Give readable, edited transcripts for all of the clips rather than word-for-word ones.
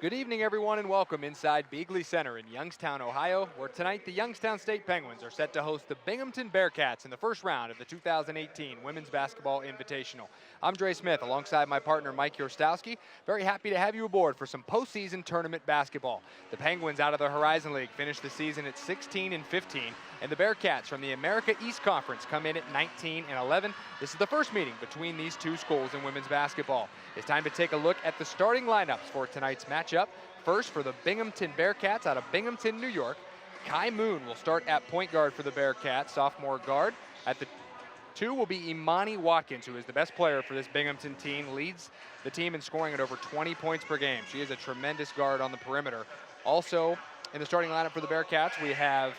Good evening, everyone, and welcome inside Beagley Center in Youngstown, Ohio, where tonight the Youngstown State Penguins are set to host the Binghamton Bearcats in the first round of the 2018 Women's Basketball Invitational. I'm Dre Smith, alongside my partner Mike Yorstowski. Very happy to have you aboard for some postseason tournament basketball. The Penguins out of the Horizon League finished the season at 16-15, and the Bearcats from the America East Conference come in at 19-11. This is the first meeting between these two schools in women's basketball. It's time to take a look at the starting lineups for tonight's matchup. First, for the Binghamton Bearcats out of Binghamton, New York, Kai Moon will start at point guard for the Bearcats, sophomore guard. At the 2 will be Imani Watkins, who is the best player for this Binghamton team, leads the team in scoring at over 20 points per game. She is a tremendous guard on the perimeter. Also, in the starting lineup for the Bearcats, we have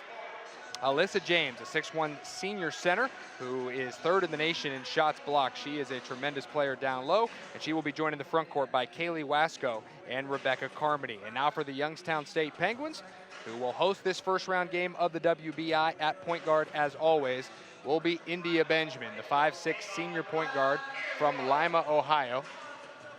ALYSSA James, a 6'1" senior center who is third in the nation in shots blocked. She is a tremendous player down low, and she will be joined in the front court by Kaylee Wasco and Rebecca Carmody. And now for the Youngstown State Penguins, who will host this first round game of the WBI. At point guard, as always, will be India Benjamin, the 5'6" senior point guard from Lima, Ohio.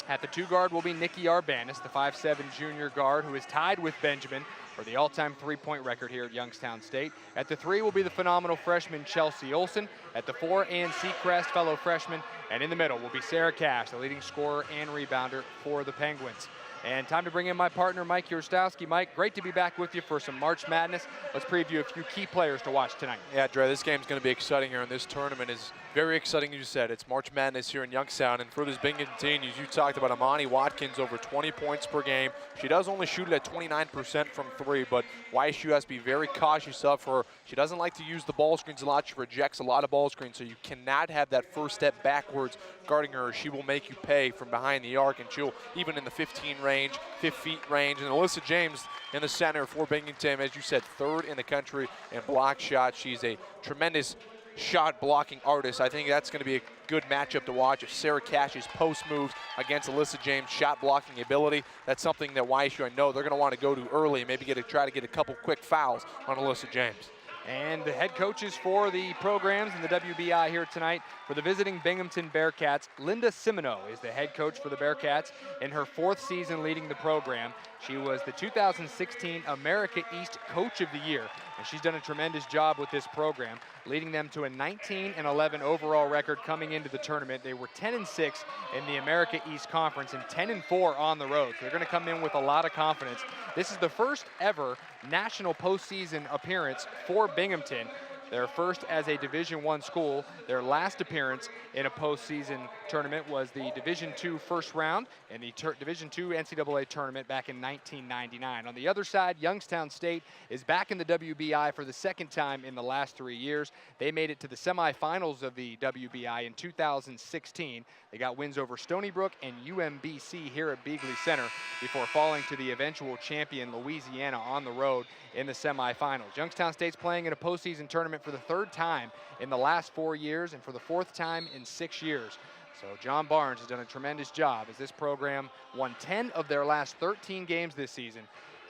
At the 2 guard will be Nikki Arbanis, the 5'7" junior guard who is tied with Benjamin for the all-time three-point record here at Youngstown State. At the 3 will be the phenomenal freshman Chelsea Olsen. At the 4, Ann Seacrest, fellow freshman. And in the middle will be Sarah Cash, the leading scorer and rebounder for the Penguins. And time to bring in my partner, Mike Yorstowski. Mike, great to be back with you for some March Madness. Let's preview a few key players to watch tonight. Yeah, Dre, this game's going to be exciting here, and this tournament is very exciting, as you said. It's March Madness here in Youngstown, and for this Binghamton team, as you talked about, Imani Watkins, over 20 points per game. She does only shoot it at 29% from 3, but YSU has to be very cautious of her. She doesn't like to use the ball screens a lot. She rejects a lot of ball screens, so you cannot have that first step backwards guarding her. She will make you pay from behind the arc, and she'll, even in the 15 range, 5 feet range. And ALYSSA James in the center for Binghamton, as you said, third in the country in block shots. She's a tremendous shot blocking artist. I think that's going to be a good matchup to watch. If Sarah Cash's post moves against ALYSSA James' shot blocking ability, that's something that YSU, I know they're going to want to go to early and maybe try to get a couple quick fouls on ALYSSA James. And the head coaches for the programs in the WBI here tonight for the visiting Binghamton Bearcats. Linda Simoneau is the head coach for the Bearcats in her 4th season leading the program. She was the 2016 America East Coach of the Year, and she's done a tremendous job with this program, leading them to a 19-11 overall record coming into the tournament. They were 10-6 in the America East Conference and 10-4 on the road. So they're going to come in with a lot of confidence. This is the first ever national postseason appearance for Binghamton. Their first as a Division I school. Their last appearance in a postseason tournament was the Division II first round in the Division II NCAA tournament back in 1999. On the other side, Youngstown State is back in the WBI for the 2nd time in the last 3 years. They made it to the semifinals of the WBI in 2016. They got wins over Stony Brook and UMBC here at Beagley Center before falling to the eventual champion Louisiana on the road in the semifinals. Youngstown State's playing in a postseason tournament for the 3rd time in the last 4 years and for the 4th time in 6 years. So John Barnes has done a tremendous job as this program won 10 of their last 13 games this season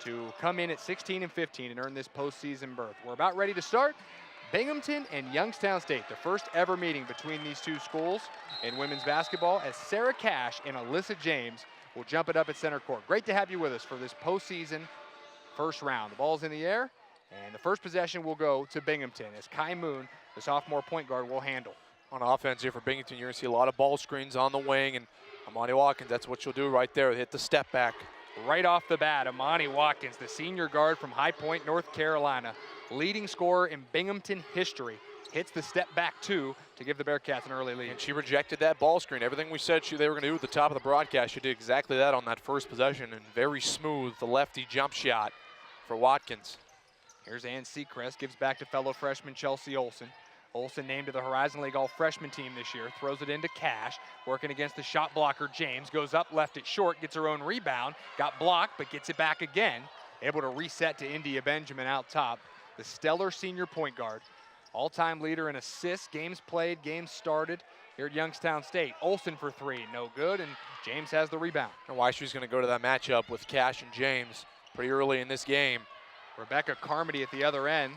to come in at 16-15 and earn this postseason berth. We're about ready to start. Binghamton and Youngstown State, the first ever meeting between these two schools in women's basketball, as Sarah Cash and ALYSSA James will jump it up at center court. Great to have you with us for this postseason first round. The ball's in the air, and the first possession will go to Binghamton as Kai Moon, the sophomore point guard, will handle. On offense here for Binghamton, you're going to see a lot of ball screens on the wing, and Imani Watkins, that's what she'll do right there, hit the step back. Right off the bat, Imani Watkins, the senior guard from High Point, North Carolina, leading scorer in Binghamton history, hits the step back 2 to give the Bearcats an early lead. And she rejected that ball screen. Everything we said they were going to do at the top of the broadcast, she did exactly that on that first possession, and very smooth, the lefty jump shot for Watkins. Here's Ann Seacrest, gives back to fellow freshman Chelsea Olsen. Olsen named to the Horizon League All-Freshman team this year, throws it into Cash, working against the shot blocker James, goes up, left it short, gets her own rebound, got blocked, but gets it back again, able to reset to India Benjamin out top, the stellar senior point guard, all-time leader in assists, games played, games started here at Youngstown State. Olsen for 3, no good, and James has the rebound. And YSU's going to go to that matchup with Cash and James pretty early in this game. Rebecca Carmody at the other end.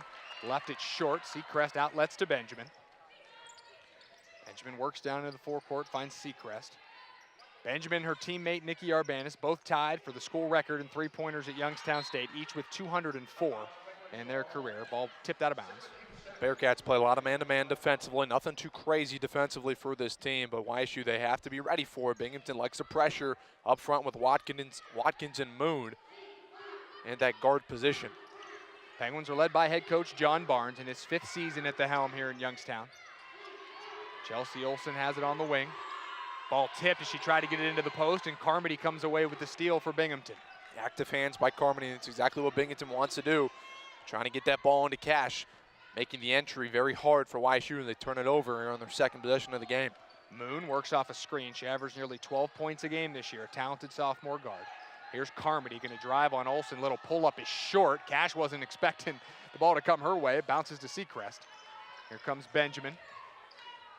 Left it short. Seacrest outlets to Benjamin. Benjamin works down into the forecourt, finds Seacrest. Benjamin and her teammate Nikki Arbanis both tied for the school record in three-pointers at Youngstown State, each with 204 in their career. Ball tipped out of bounds. Bearcats play a lot of man-to-man defensively. Nothing too crazy defensively for this team, but YSU, they have to be ready for it. Binghamton likes the pressure up front with Watkins and Moon and that guard position. Penguins are led by head coach John Barnes in his 5th season at the helm here in Youngstown. Chelsea Olsen has it on the wing. Ball tipped as she tried to get it into the post, and Carmody comes away with the steal for Binghamton. Active hands by Carmody, and it's exactly what Binghamton wants to do. Trying to get that ball into Cash, making the entry very hard for YSU, and they turn it over here on their second possession of the game. Moon works off a screen. She averaged nearly 12 points a game this year, a talented sophomore guard. Here's Carmody going to drive on Olsen. Little pull-up is short. Cash wasn't expecting the ball to come her way. It bounces to Seacrest. Here comes Benjamin.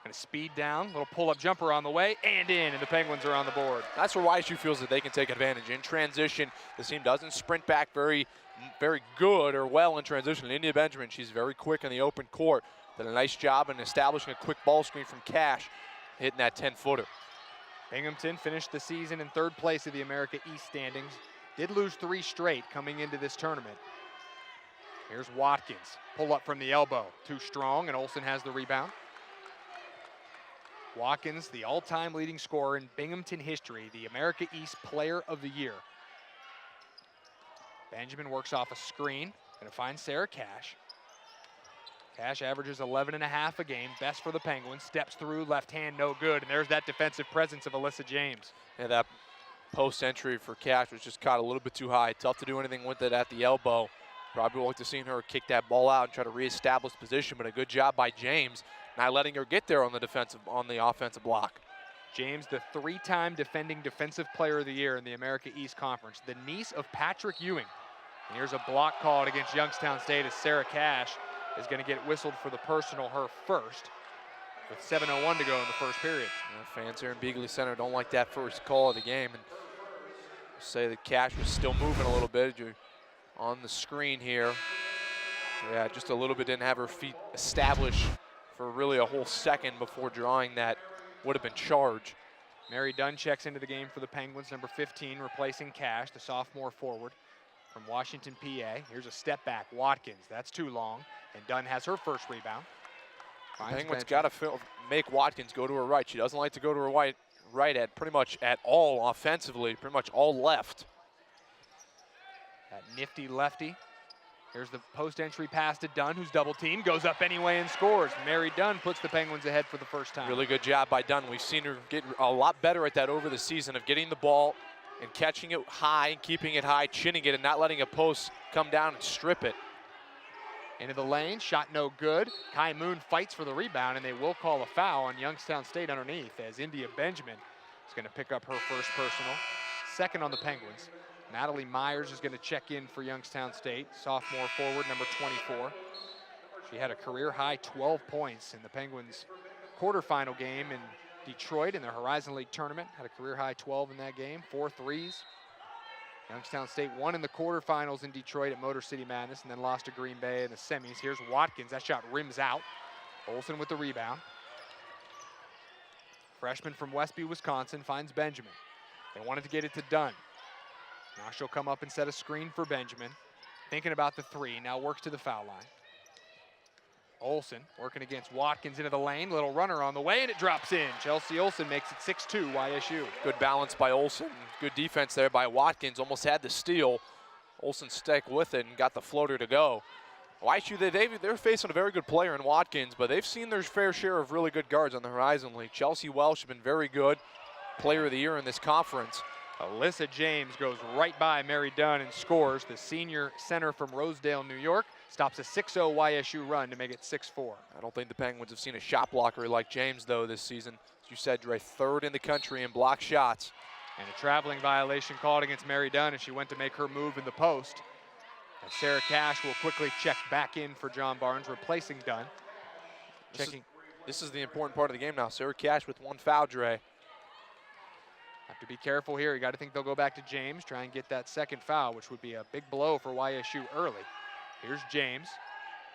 Going to speed down. Little pull-up jumper on the way and in, and the Penguins are on the board. That's where YSU feels that they can take advantage. In transition, this team doesn't sprint back very good or well in transition. India Benjamin, she's very quick in the open court. Did a nice job in establishing a quick ball screen from Cash, hitting that 10-footer. Binghamton finished the season in 3rd place of the America East standings. Did lose 3 straight coming into this tournament. Here's Watkins. Pull up from the elbow. Too strong, and Olsen has the rebound. Watkins, the all-time leading scorer in Binghamton history, the America East Player of the Year. Benjamin works off a screen. Going to find Sarah Cash. Cash averages 11.5 a game, best for the Penguins. Steps through, left hand, no good. And there's that defensive presence of ALYSSA James. Yeah, that post entry for Cash was just caught a little bit too high. Tough to do anything with it at the elbow. Probably would like to see her kick that ball out and try to reestablish position, but a good job by James, not letting her get there on the offensive block. James, the 3-time defending Defensive Player of the Year in the America East Conference, the niece of Patrick Ewing. And here's a block called against Youngstown State as Sarah Cash is going to get whistled for the personal, her first, with 7:01 to go in the first period. Fans here in Beagley Center don't like that first call of the game, and say that Cash was still moving a little bit. You're on the screen here. Yeah, just a little bit, didn't have her feet established for really a whole second before drawing that would have been charge. Mary Dunn checks into the game for the Penguins, number 15, replacing Cash, the sophomore forward from Washington, PA. Here's a step back, Watkins, that's too long, and Dunn has her first rebound. Penguins got to make Watkins go to her right. She doesn't like to go to her right at pretty much at all offensively, pretty much all left. That nifty lefty. Here's the post-entry pass to Dunn, who's double-teamed, goes up anyway and scores. Mary Dunn puts the Penguins ahead for the first time. Really good job by Dunn. We've seen her get a lot better at that over the season of getting the ball and catching it high and keeping it high, chinning it, and not letting a post come down and strip it. Into the lane, shot no good. Kai Moon fights for the rebound, and they will call a foul on Youngstown State underneath as India Benjamin is going to pick up her first personal, second on the Penguins. Natalie Myers is going to check in for Youngstown State, sophomore forward, number 24. She had a career-high 12 points in the Penguins' quarterfinal game in Detroit in the Horizon League tournament. Had a career-high 12 in that game, 4 threes. Youngstown State won in the quarterfinals in Detroit at Motor City Madness and then lost to Green Bay in the semis. Here's Watkins. That shot rims out. Olsen with the rebound. Freshman from Westby, Wisconsin, finds Benjamin. They wanted to get it to Dunn. Now she'll come up and set a screen for Benjamin. Thinking about the three, now works to the foul line. Olsen working against Watkins into the lane. Little runner on the way, and it drops in. Chelsea Olsen makes it 6-2 YSU. Good balance by Olsen. Good defense there by Watkins. Almost had the steal. Olsen stuck with it and got the floater to go. YSU, they're facing a very good player in Watkins, but they've seen their fair share of really good guards on the Horizon League. Chelsea Welsh has been very good. Player of the Year in this conference. ALYSSA James goes right by Mary Dunn and scores. The senior center from Rosedale, New York, stops a 6-0 YSU run to make it 6-4. I don't think the Penguins have seen a shot blocker like James, though, this season. As you said, Dre, 3rd in the country in block shots. And a traveling violation called against Mary Dunn as she went to make her move in the post. And Sarah Cash will quickly check back in for John Barnes, replacing Dunn. This is the important part of the game now. Sarah Cash with 1 foul, Dre. Have to be careful here. You got to think they'll go back to James, try and get that second foul, which would be a big blow for YSU early. Here's James,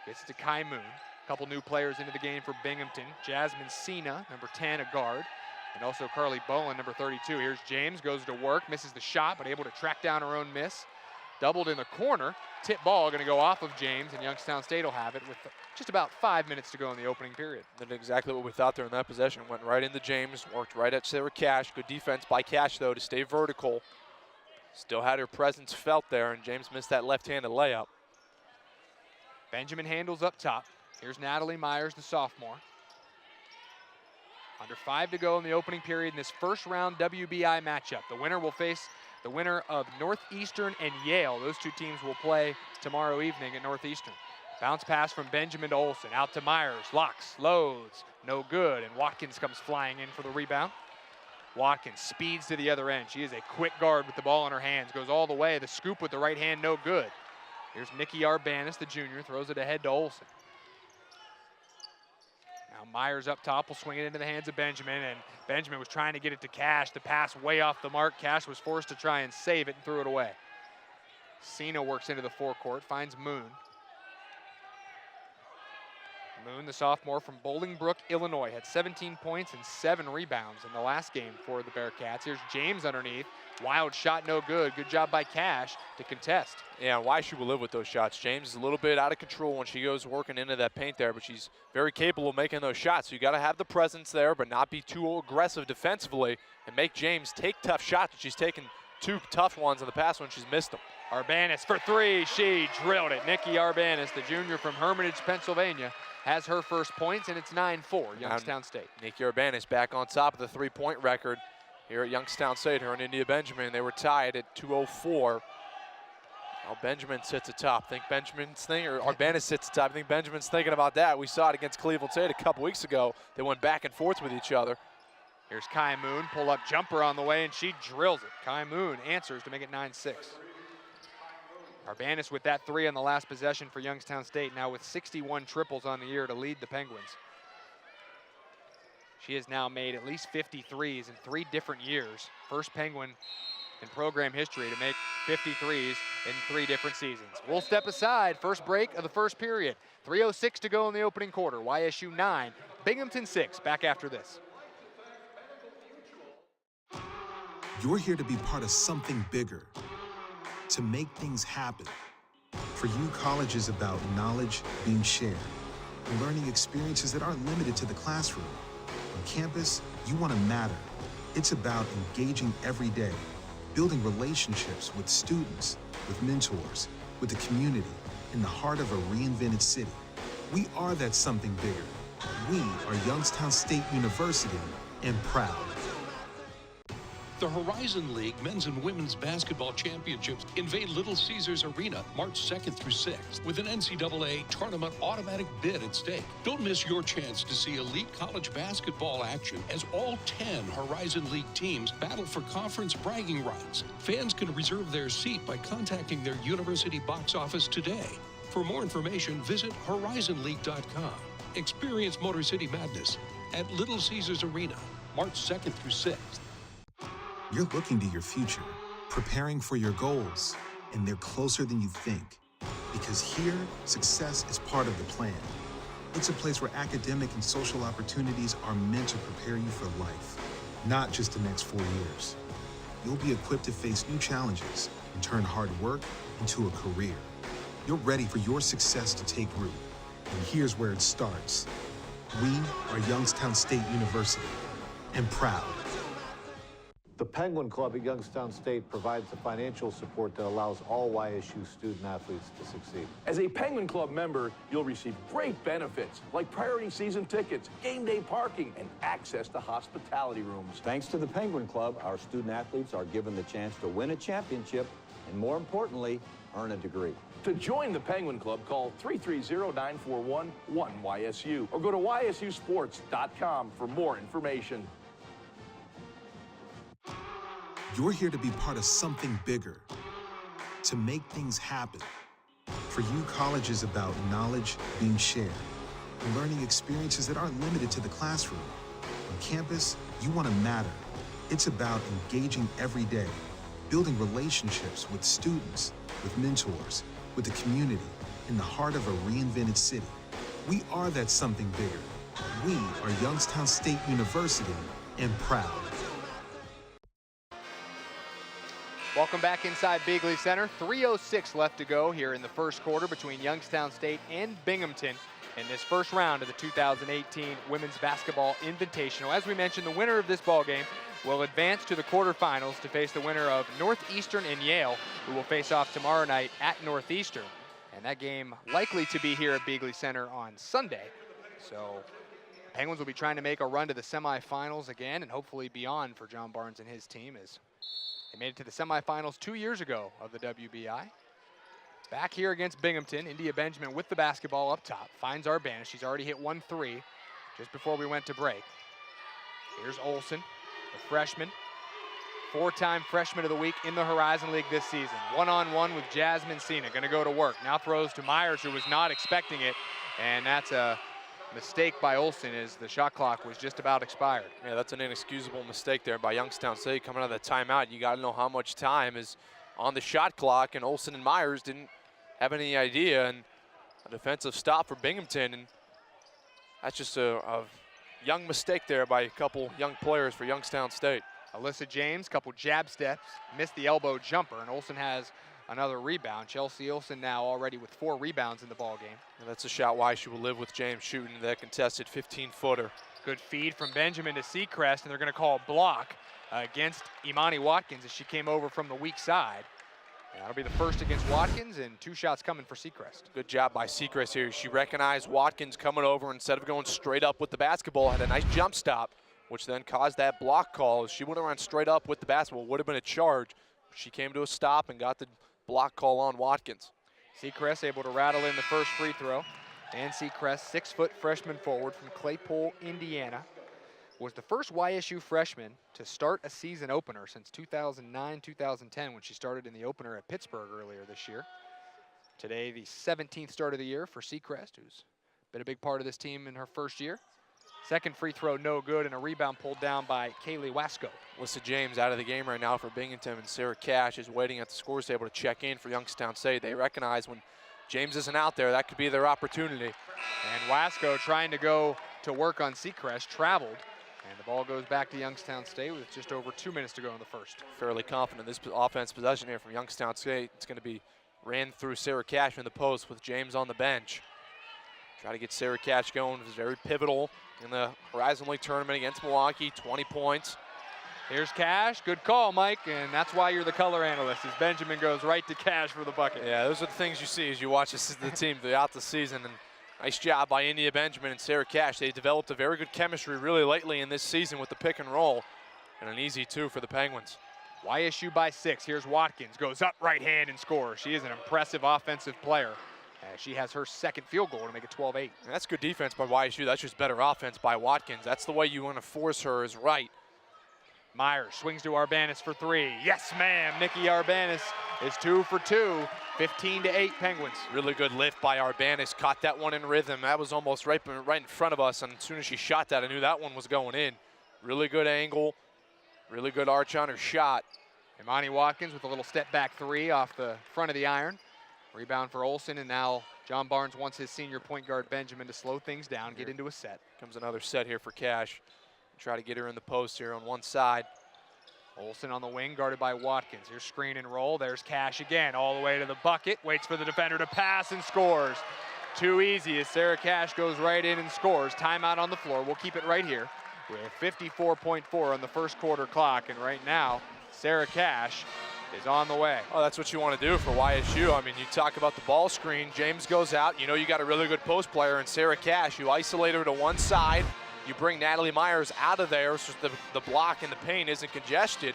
gets to Kai Moon. A couple new players into the game for Binghamton. Jasmine Cena, number 10, a guard. and also Carly Bowen, number 32. Here's James, goes to work, misses the shot, but able to track down her own miss. Doubled in the corner. Tip ball going to go off of James, and Youngstown State will have it with just about 5 minutes to go in the opening period. And exactly what we thought there in that possession. Went right into James, worked right at Sarah Cash. Good defense by Cash, though, to stay vertical. Still had her presence felt there, and James missed that left-handed layup. Benjamin handles up top. Here's Natalie Myers, the sophomore. Under 5 to go in the opening period in this first round WBI matchup. The winner will face the winner of Northeastern and Yale. Those two teams will play tomorrow evening at Northeastern. Bounce pass from Benjamin to Olsen. Out to Myers. Locks, loads, no good. And Watkins comes flying in for the rebound. Watkins speeds to the other end. She is a quick guard with the ball in her hands. Goes all the way. The scoop with the right hand, no good. Here's Nikki Arbanis, the junior. Throws it ahead to Olsen. Now Myers up top will swing it into the hands of Benjamin, and Benjamin was trying to get it to Cash. The pass way off the mark. Cash was forced to try and save it and threw it away. Cena works into the forecourt, finds Moon. Moon, the sophomore from Bolingbrook, Illinois, had 17 points and 7 rebounds in the last game for the Bearcats. Here's James underneath. Wild shot, no good. Good job by Cash to contest. Yeah, why she will live with those shots. James is a little bit out of control when she goes working into that paint there, but she's very capable of making those shots. So you got to have the presence there, but not be too aggressive defensively and make James take tough shots. She's taken 2 tough ones in the past when she's missed them. Arbanis for 3. She drilled it. Nikki Arbanis, the junior from Hermitage, Pennsylvania, has her first points, and it's 9-4, Youngstown State. Nikki Urbanis back on top of the 3-point record here at Youngstown State. Her and India Benjamin, they were tied at 2:04. Now Benjamin sits atop. Think Benjamin's thinking, or Urbanis sits atop. I think Benjamin's thinking about that. We saw it against Cleveland State a couple weeks ago. They went back and forth with each other. Here's Kai Moon, pull-up jumper on the way, and she drills it. Kai Moon answers to make it 9-6. Arbanis with that 3 on the last possession for Youngstown State, now with 61 triples on the year to lead the Penguins. She has now made at least 53s in 3 different years. First Penguin in program history to make 53s in 3 different seasons. We'll step aside. First break of the first period. 3:06 to go in the opening quarter. YSU 9, Binghamton 6. Back after this. You're here to be part of something bigger, to make things happen. For you, college is about knowledge being shared, learning experiences that aren't limited to the classroom. On campus, you want to matter. It's about engaging every day, building relationships with students, with mentors, with the community, in the heart of a reinvented city. We are that something bigger. We are Youngstown State University, and proud. The Horizon League men's and women's basketball championships invade Little Caesars Arena March 2nd through 6th with an NCAA tournament automatic bid at stake. Don't miss your chance to see elite college basketball action as all 10 Horizon League teams battle for conference bragging rights. Fans can reserve their seat by contacting their university box office today. For more information, visit horizonleague.com. Experience Motor City Madness at Little Caesars Arena March 2nd through 6th. You're looking to your future, preparing for your goals, and they're closer than you think. Because here, success is part of the plan. It's a place where academic and social opportunities are meant to prepare you for life, not just the next 4 years. You'll be equipped to face new challenges and turn hard work into a career. You're ready for your success to take root. And here's where it starts. We are Youngstown State University, and proud. The Penguin Club at Youngstown State provides the financial support that allows all YSU student-athletes to succeed. As a Penguin Club member, you'll receive great benefits like priority season tickets, game day parking, and access to hospitality rooms. Thanks to the Penguin Club, our student-athletes are given the chance to win a championship and, more importantly, earn a degree. To join the Penguin Club, call 330-941-1YSU or go to ysusports.com for more information. You're here to be part of something bigger, to make things happen. For you, college is about knowledge being shared, learning experiences that aren't limited to the classroom. On campus, you want to matter. It's about engaging every day, building relationships with students, with mentors, with the community, in the heart of a reinvented city. We are that something bigger. We are Youngstown State University, and proud. Welcome back inside Beagley Center. 3:06 left to go here in the first quarter between Youngstown State and Binghamton in this first round of the 2018 Women's Basketball Invitational. As we mentioned, the winner of this ball game will advance to the quarterfinals to face the winner of Northeastern and Yale, who will face off tomorrow night at Northeastern. And that game likely to be here at Beagley Center on Sunday. So Penguins will be trying to make a run to the semifinals again and hopefully beyond for John Barnes and his team, as they made it to the semifinals 2 years ago of the WBI. Back here against Binghamton, India Benjamin with the basketball up top, finds Arbanis. She's already hit 1 3 just before we went to break. Here's Olsen, the freshman, 4-time freshman of the week in the Horizon League this season. One-on-one with Jasmine Sina, gonna go to work. Now throws to Myers, who was not expecting it, and that's a mistake by Olsen as the shot clock was just about expired. Yeah, that's an inexcusable mistake there by Youngstown State coming out of that timeout. You got to know how much time is on the shot clock, and Olsen and Myers didn't have any idea, and a defensive stop for Binghamton, and that's just a young mistake there by a couple young players for Youngstown State. ALYSSA James, couple jab steps, missed the elbow jumper, and Olsen has another rebound. Chelsea Olsen now already with 4 rebounds in the ball game. And that's a shot why she will live with James shooting that contested 15-footer. Good feed from Benjamin to Seacrest, and they're going to call a block against Imani Watkins as she came over from the weak side. And that'll be the first against Watkins, and 2 shots coming for Seacrest. Good job by Seacrest here. She recognized Watkins coming over. Instead of going straight up with the basketball, had a nice jump stop, which then caused that block call. If she would have run straight up with the basketball, would have been a charge. She came to a stop and got the block call on Watkins. Seacrest able to rattle in the first free throw. And Seacrest, 6-foot freshman forward from Claypool, Indiana, was the first YSU freshman to start a season opener since 2009-2010 when she started in the opener at Pittsburgh earlier this year. Today, the 17th start of the year for Seacrest, who's been a big part of this team in her first year. Second free throw, no good, and a rebound pulled down by Kaylee Wasco. ALYSSA James out of the game right now for Binghamton, and Sarah Cash is waiting at the scores table to check in for Youngstown State. They recognize when James isn't out there, that could be their opportunity. And Wasco trying to go to work on Seacrest, traveled, and the ball goes back to Youngstown State with just over 2 minutes to go in the first. Fairly confident this offense possession here from Youngstown State. It's going to be ran through Sarah Cash in the post with James on the bench. Try to get Sarah Cash going. It was very pivotal in the Horizon League tournament against Milwaukee, 20 points. Here's Cash, good call, Mike, and that's why you're the color analyst, as Benjamin goes right to Cash for the bucket. Yeah, those are the things you see as you watch the team throughout the season, and nice job by India Benjamin and Sarah Cash. They developed a very good chemistry really lately in this season with the pick and roll, and an easy 2 for the Penguins. YSU by 6, here's Watkins, goes up right hand and scores. She is an impressive offensive player. She has her second field goal to make it 12-8. That's good defense by YSU. That's just better offense by Watkins. That's the way you want to force her is right. Myers swings to Arbanis for 3. Yes, ma'am. Nikki Arbanis is 2 for 2. 15-8 Penguins. Really good lift by Arbanis. Caught that one in rhythm. That was almost right in front of us. And as soon as she shot that, I knew that one was going in. Really good angle. Really good arch on her shot. Imani Watkins with a little step back 3 off the front of the iron. Rebound for Olsen, and now John Barnes wants his senior point guard Benjamin to slow things down, get into a set. Comes another set here for Cash. Try to get her in the post here on one side. Olsen on the wing, guarded by Watkins. Here's screen and roll. There's Cash again, all the way to the bucket. Waits for the defender to pass and scores. Too easy as Sarah Cash goes right in and scores. Timeout on the floor. We'll keep it right here with 54.4 on the first quarter clock. And right now, Sarah Cash is on the way. Oh, that's what you want to do for YSU. I mean, you talk about the ball screen. James goes out. You know you got a really good post player in Sarah Cash. You isolate her to one side. You bring Natalie Myers out of there so the block and the paint isn't congested.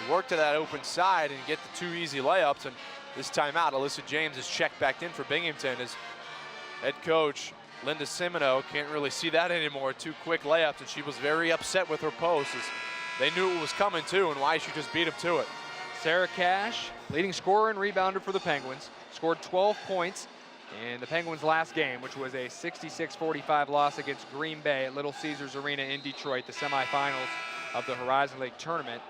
You work to that open side and get the 2 easy layups. And this time out, ALYSSA James is checked back in for Binghamton as head coach Linda Simino can't really see that anymore. 2 quick layups, and she was very upset with her post as they knew it was coming too, and YSU just beat them to it. Sarah Cash, leading scorer and rebounder for the Penguins, scored 12 points in the Penguins' last game, which was a 66-45 loss against Green Bay at Little Caesars Arena in Detroit, the semifinals of the Horizon League tournament.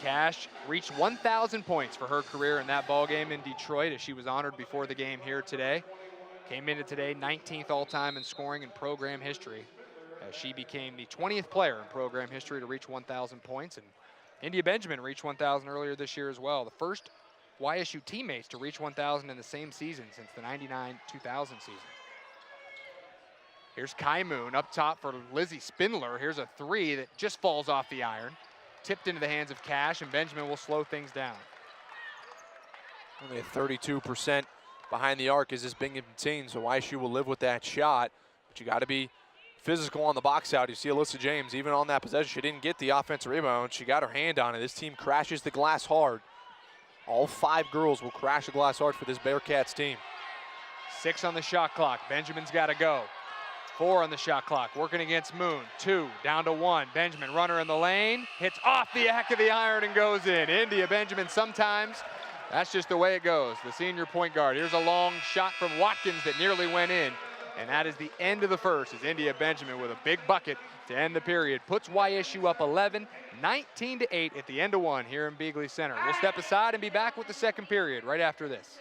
Cash reached 1,000 points for her career in that ball game in Detroit as she was honored before the game here today. Came into today 19th all-time in scoring in program history. as she became the 20th player in program history to reach 1,000 points. And India Benjamin reached 1,000 earlier this year as well. The first YSU teammates to reach 1,000 in the same season since the 99-2000 season. Here's Kai Moon up top for Lizzie Spindler. Here's a three that just falls off the iron. Tipped into the hands of Cash, and Benjamin will slow things down. Only a 32% behind the arc is this Binghamton team, so YSU will live with that shot. But you got to be physical on the box out. You see ALYSSA James, even on that possession, she didn't get the offensive rebound. She got her hand on it. This team crashes the glass hard. All 5 girls will crash the glass hard for this Bearcats team. 6 on the shot clock. Benjamin's got to go. 4 on the shot clock, working against Moon. 2, down to 1. Benjamin, runner in the lane, hits off the back of the iron and goes in. India Benjamin, sometimes that's just the way it goes. The senior point guard. Here's a long shot from Watkins that nearly went in. And that is the end of the first, as India Benjamin with a big bucket to end the period. Puts YSU up 11, 19-8 at the end of one here in Beagley Center. We'll step aside and be back with the second period right after this.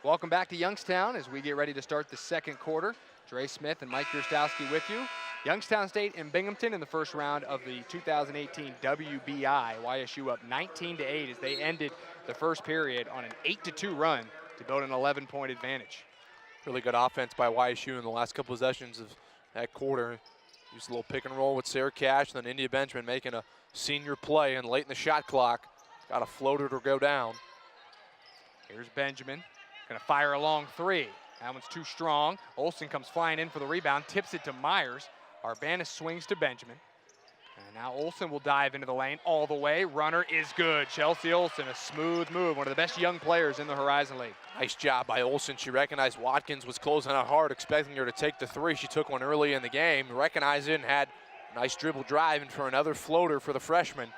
Welcome back to Youngstown as we get ready to start the second quarter. Dre Smith and Mike Yurstowski with you. Youngstown State and Binghamton in the first round of the 2018 WBI. YSU up 19-8 as they ended the first period on an 8-2 run to build an 11-point advantage. Really good offense by YSU in the last couple possessions of that quarter. Used a little pick and roll with Sarah Cash, and then India Benjamin making a senior play, and late in the shot clock, got a floater to go down. Here's Benjamin, gonna fire a long three. That one's too strong. Olsen comes flying in for the rebound, tips it to Myers. Arbanis swings to Benjamin. And now Olsen will dive into the lane all the way. Runner is good. Chelsea Olsen, a smooth move. One of the best young players in the Horizon League. Nice job by Olsen. She recognized Watkins was closing out hard, expecting her to take the three. She took one early in the game, recognized it, and had a nice dribble drive in for another floater for the freshman.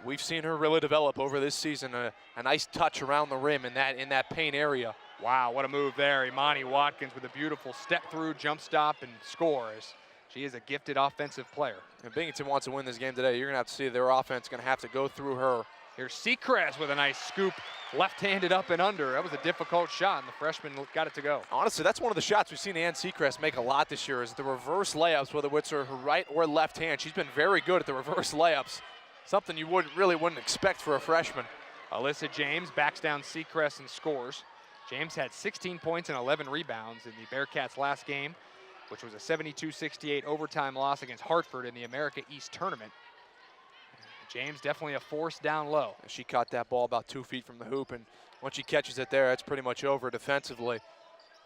We've seen her really develop over this season. A nice touch around the rim in that paint area. Wow, what a move there. Imani Watkins with a beautiful step through, jump stop, and scores. She is a gifted offensive player. If Binghamton wants to win this game today, you're going to have to see their offense going to have to go through her Here's Seacrest with a nice scoop, left-handed up and under. That was a difficult shot, and the freshman got it to go. Honestly, that's one of the shots we've seen Ann Seacrest make a lot this year, is the reverse layups, whether it's her right or left hand. She's been very good at the reverse layups, something you wouldn't expect for a freshman. ALYSSA James backs down Seacrest and scores. James had 16 points and 11 rebounds in the Bearcats' last game, which was a 72-68 overtime loss against Hartford in the America East tournament. James definitely a force down low. She caught that ball about 2 feet from the hoop, and once she catches it there, it's pretty much over defensively.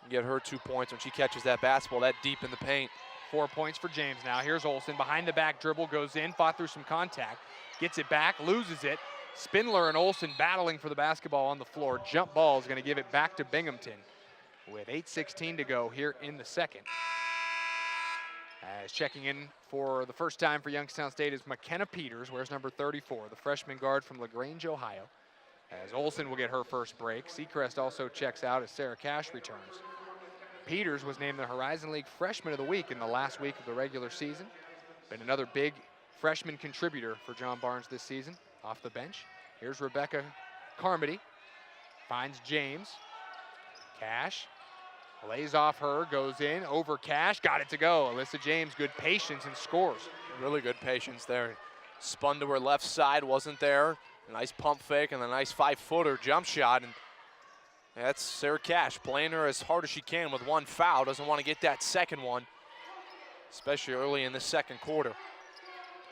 You get her 2 points when she catches that basketball that deep in the paint. 4 points for James now. Here's Olsen, behind the back dribble, goes in, fought through some contact, gets it back, loses it. Spindler and Olsen battling for the basketball on the floor. Jump ball is going to give it back to Binghamton with 8:16 to go here in the second. As checking in for the first time for Youngstown State is McKenna Peters, wears number 34, the freshman guard from LaGrange, Ohio. As Olsen will get her first break. Seacrest also checks out as Sarah Cash returns. Peters was named the Horizon League Freshman of the Week in the last week of the regular season. Been another big freshman contributor for John Barnes this season. Off the bench, here's Rebecca Carmody, finds James. Cash lays off her, goes in, over Cash, got it to go. ALYSSA James, good patience and scores. Really good patience there. Spun to her left side, wasn't there. A nice pump fake and a nice 5-footer jump shot. And that's Sarah Cash playing her as hard as she can with one foul. Doesn't want to get that second one, especially early in the second quarter.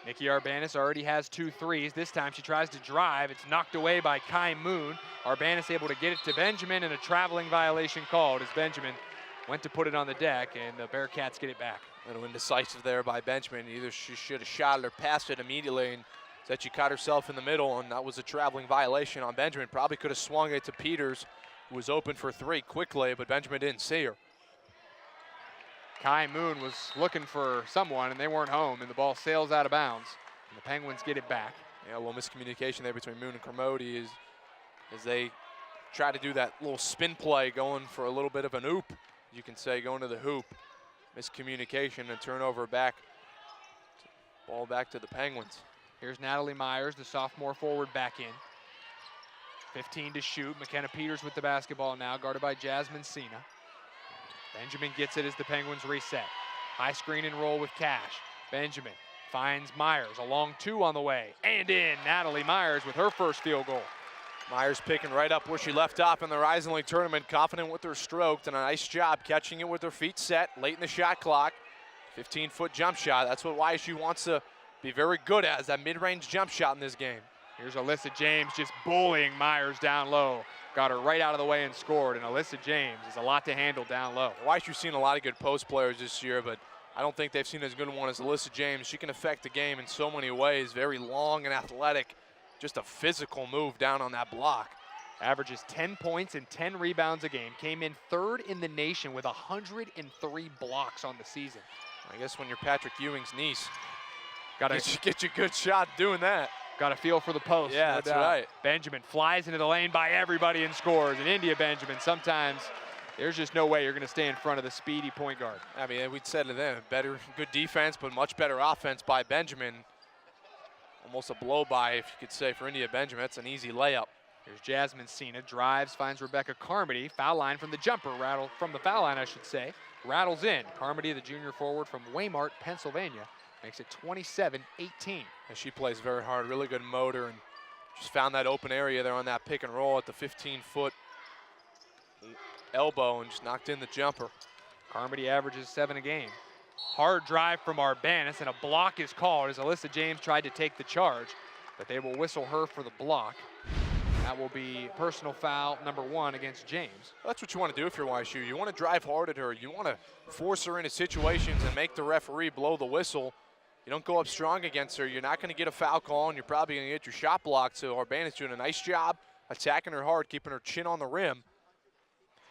Nikki Arbanis already has 2 threes. This time she tries to drive. It's knocked away by Kai Moon. Arbanis able to get it to Benjamin, and a traveling violation called as Benjamin went to put it on the deck, and the Bearcats get it back. A little indecisive there by Benjamin. Either she should have shot it or passed it immediately, and said she caught herself in the middle, and that was a traveling violation on Benjamin. Probably could have swung it to Peters, who was open for 3 quickly, but Benjamin didn't see her. Kai Moon was looking for someone, and they weren't home, and the ball sails out of bounds, and the Penguins get it back. Yeah, a little miscommunication there between Moon and Carmody as they try to do that little spin play, going for a little bit of an oop, you can say, going to the hoop. Miscommunication and turnover back. Ball back to the Penguins. Here's Natalie Myers, the sophomore forward, back in. 15 to shoot. McKenna Peters with the basketball now, guarded by Jasmine Sina. Benjamin gets it as the Penguins reset. High screen and roll with Cash. Benjamin finds Myers, a long 2 on the way, and in. Natalie Myers with her first field goal. Myers picking right up where she left off in the Horizon League tournament, confident with her stroke, and a nice job catching it with her feet set late in the shot clock. 15-foot jump shot. That's what YSU wants to be very good at, is that mid-range jump shot in this game. Here's ALYSSA James just bullying Myers down low. Got her right out of the way and scored, and ALYSSA James is a lot to handle down low. YSU's seen a lot of good post players this year, but I don't think they've seen as good a one as ALYSSA James. She can affect the game in so many ways. Very long and athletic. Just a physical move down on that block. Averages 10 points and 10 rebounds a game. Came in 3rd in the nation with 103 blocks on the season. I guess when you're Patrick Ewing's niece, Gotta get you a good shot doing that. Got a feel for the post. Yeah, that's right. Benjamin flies into the lane by everybody and scores. And India Benjamin, sometimes there's just no way you're going to stay in front of the speedy point guard. I mean, we'd said it then, good defense, but much better offense by Benjamin. Almost a blow-by, if you could say, for India Benjamin. That's an easy layup. Here's Jasmine Sina, drives, finds Rebecca Carmody. Foul line from the jumper, from the foul line, I should say. Rattles in. Carmody, the junior forward from Waymart, Pennsylvania, makes it 27-18. And she plays very hard, really good motor, and just found that open area there on that pick and roll at the 15-foot elbow and just knocked in the jumper. Carmody averages 7 a game. Hard drive from Arbanis, and a block is called as ALYSSA James tried to take the charge, but they will whistle her for the block. That will be personal foul number 1 against James. That's what you want to do if you're YSU. You want to drive hard at her. You want to force her into situations and make the referee blow the whistle. You don't go up strong against her. You're not going to get a foul call, and you're probably going to get your shot blocked. So Arbanis doing a nice job attacking her hard, keeping her chin on the rim,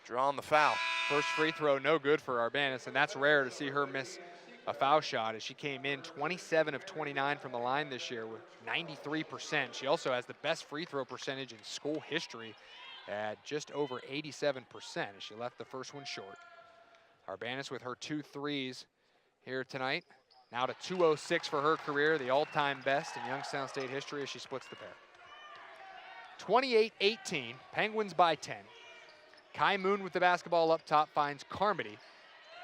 drawing the foul. First free throw, no good for Arbanis, and that's rare to see her miss a foul shot as she came in 27 of 29 from the line this year with 93%. She also has the best free throw percentage in school history at just over 87% as she left the first one short. Arbanis with her 2 threes here tonight. Now to 206 for her career, the all-time best in Youngstown State history as she splits the pair. 28-18, Penguins by 10. Kai Moon with the basketball up top finds Carmody.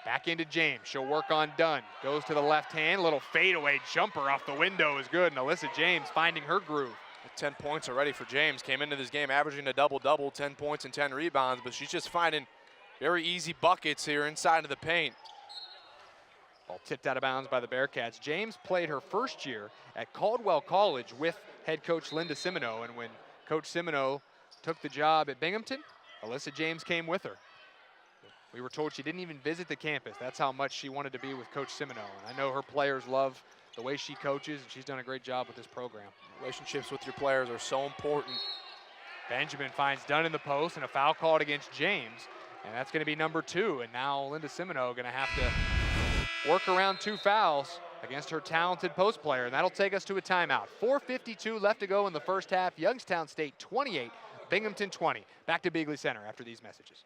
Back into James, she'll work on Dunn. Goes to the left hand, little fadeaway jumper off the window is good, and ALYSSA James finding her groove. 10 points already for James. Came into this game averaging a double-double, 10 points and 10 rebounds, but she's just finding very easy buckets here inside of the paint. Ball tipped out of bounds by the Bearcats. James played her first year at Caldwell College with head coach Linda Simino, and when Coach Simino took the job at Binghamton, ALYSSA James came with her. We were told she didn't even visit the campus. That's how much she wanted to be with Coach Simino. And I know her players love the way she coaches, and she's done a great job with this program. Relationships with your players are so important. Benjamin finds Dunn in the post, and a foul called against James, and that's going to be number 2. And now Linda Simino going to have to work around 2 fouls against her talented post player, and that'll take us to a timeout. 4:52 left to go in the first half. Youngstown State 28, Binghamton 20. Back to Beagley Center after these messages.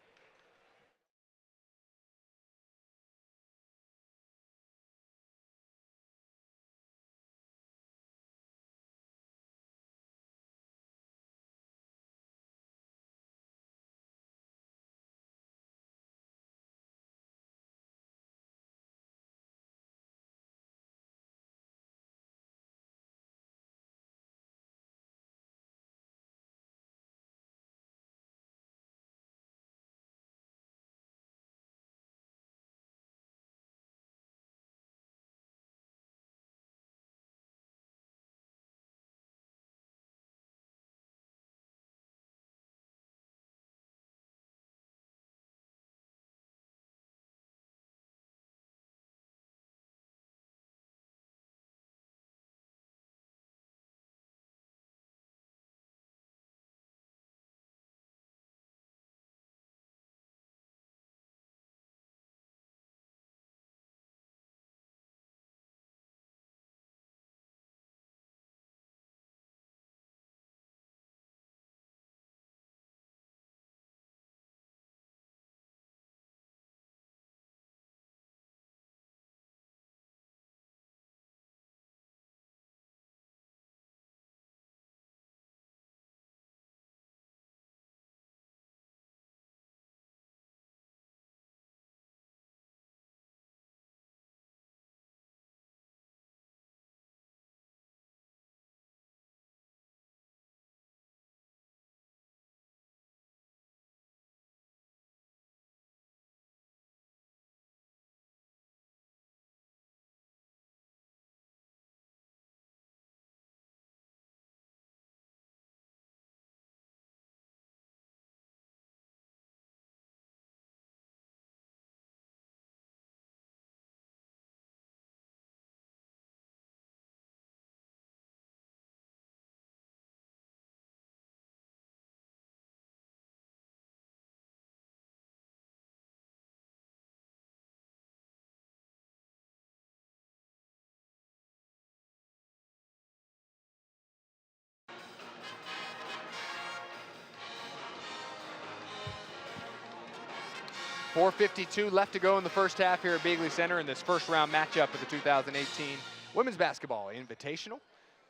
.452 left to go in the first half here at Beagley Center in this first round matchup of the 2018 Women's Basketball Invitational.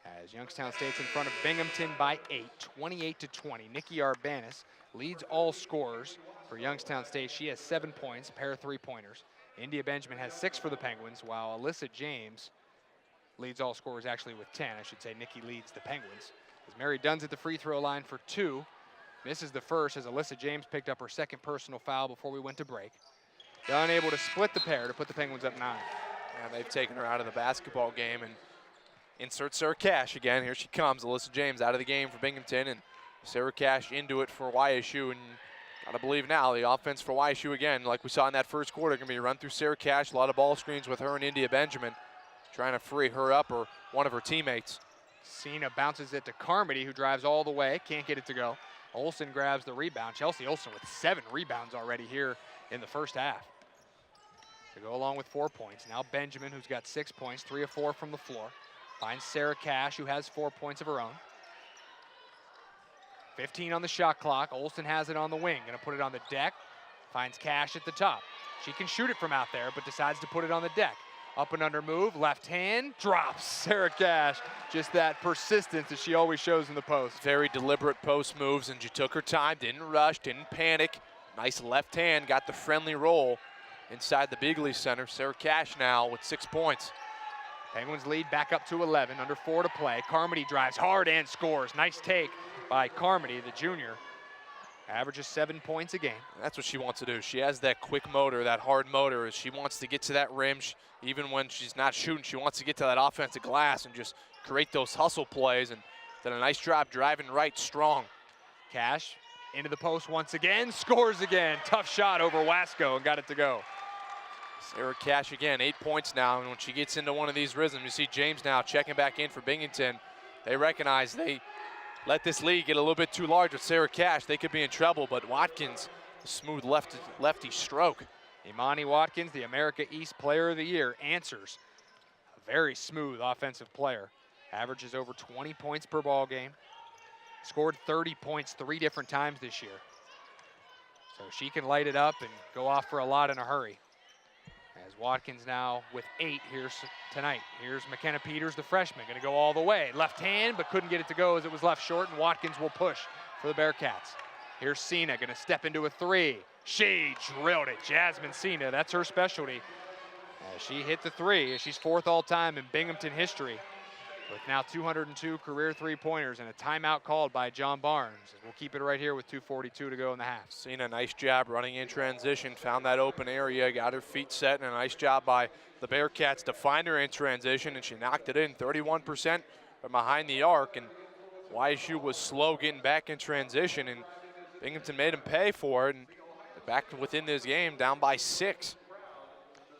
As Youngstown State's in front of Binghamton by 8, 28-20. Nikki Arbanis leads all scorers for Youngstown State. She has 7 points, a pair of 3-pointers. India Benjamin has 6 for the Penguins, while ALYSSA James leads all scorers actually with 10. I should say Nikki leads the Penguins. As Mary Dunn's at the free throw line for 2. Misses the first as ALYSSA James picked up her second personal foul before we went to break. Dunn able to split the pair to put the Penguins up 9. And they've taken her out of the basketball game, and insert Sarah Cash again. Here she comes, ALYSSA James out of the game for Binghamton, and Sarah Cash into it for YSU. And gotta believe now the offense for YSU again, like we saw in that first quarter, gonna be a run through Sarah Cash, a lot of ball screens with her and India Benjamin, trying to free her up or one of her teammates. Cena bounces it to Carmody, who drives all the way, can't get it to go. Olsen grabs the rebound. Chelsea Olsen with 7 rebounds already here in the first half. To go along with 4 points. Now Benjamin, who's got 6 points, 3 of 4 from the floor. Finds Sarah Cash, who has 4 points of her own. 15 on the shot clock. Olsen has it on the wing. Gonna put it on the deck. Finds Cash at the top. She can shoot it from out there, but decides to put it on the deck. Up and under move, left hand, drops. Sarah Cash, just that persistence that she always shows in the post. Very deliberate post moves, and she took her time, didn't rush, didn't panic. Nice left hand, got the friendly roll inside the Beagley Center. Sarah Cash now with 6 points. Penguins lead back up to 11, under 4 to play. Carmody drives hard and scores. Nice take by Carmody, the junior. Averages 7 points a game. That's what she wants to do. She has that quick motor, that hard motor. She wants to get to that rim. Even when she's not shooting, she wants to get to that offensive glass and just create those hustle plays. And did a nice job driving right, strong. Cash into the post once again, scores again. Tough shot over Wasco and got it to go. Sarah Cash again, 8 points now. And when she gets into one of these rhythms, you see James now checking back in for Binghamton. They recognize they let this lead get a little bit too large with Sarah Cash. They could be in trouble, but Watkins, a smooth lefty stroke. Imani Watkins, the America East Player of the Year, answers. A very smooth offensive player. Averages over 20 points per ball game. Scored 30 points 3 different times this year. So she can light it up and go off for a lot in a hurry. As Watkins now with 8 here tonight. Here's McKenna Peters, the freshman, gonna go all the way. Left hand, but couldn't get it to go as it was left short, and Watkins will push for the Bearcats. Here's Cena, gonna step into a 3. She drilled it, Jasmine Cena, that's her specialty. She hit the 3, she's 4th all time in Binghamton history, with now 202 career 3-pointers and a timeout called by John Barnes. We'll keep it right here with 2:42 to go in the half. Cena, nice job running in transition, found that open area, got her feet set, and a nice job by the Bearcats to find her in transition, and she knocked it in 31% from behind the arc. And YSU was slow getting back in transition, and Binghamton made them pay for it, and back within this game, down by 6.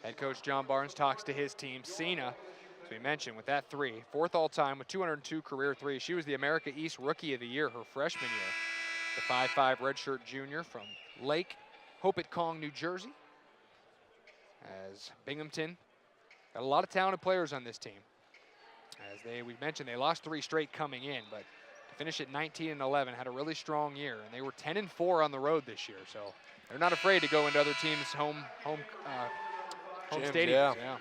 Head coach John Barnes talks to his team. Cena, as we mentioned, with that 3, 4th all time with 202 career 3s. She was the America East Rookie of the Year her freshman year. The 5'5" redshirt junior from Lake Hopatcong, New Jersey. As Binghamton got a lot of talented players on this team. As we mentioned, they lost 3 straight coming in, but to finish at 19-11, had a really strong year, and they were 10-4 on the road this year. So they're not afraid to go into other teams' home stadiums. Yeah.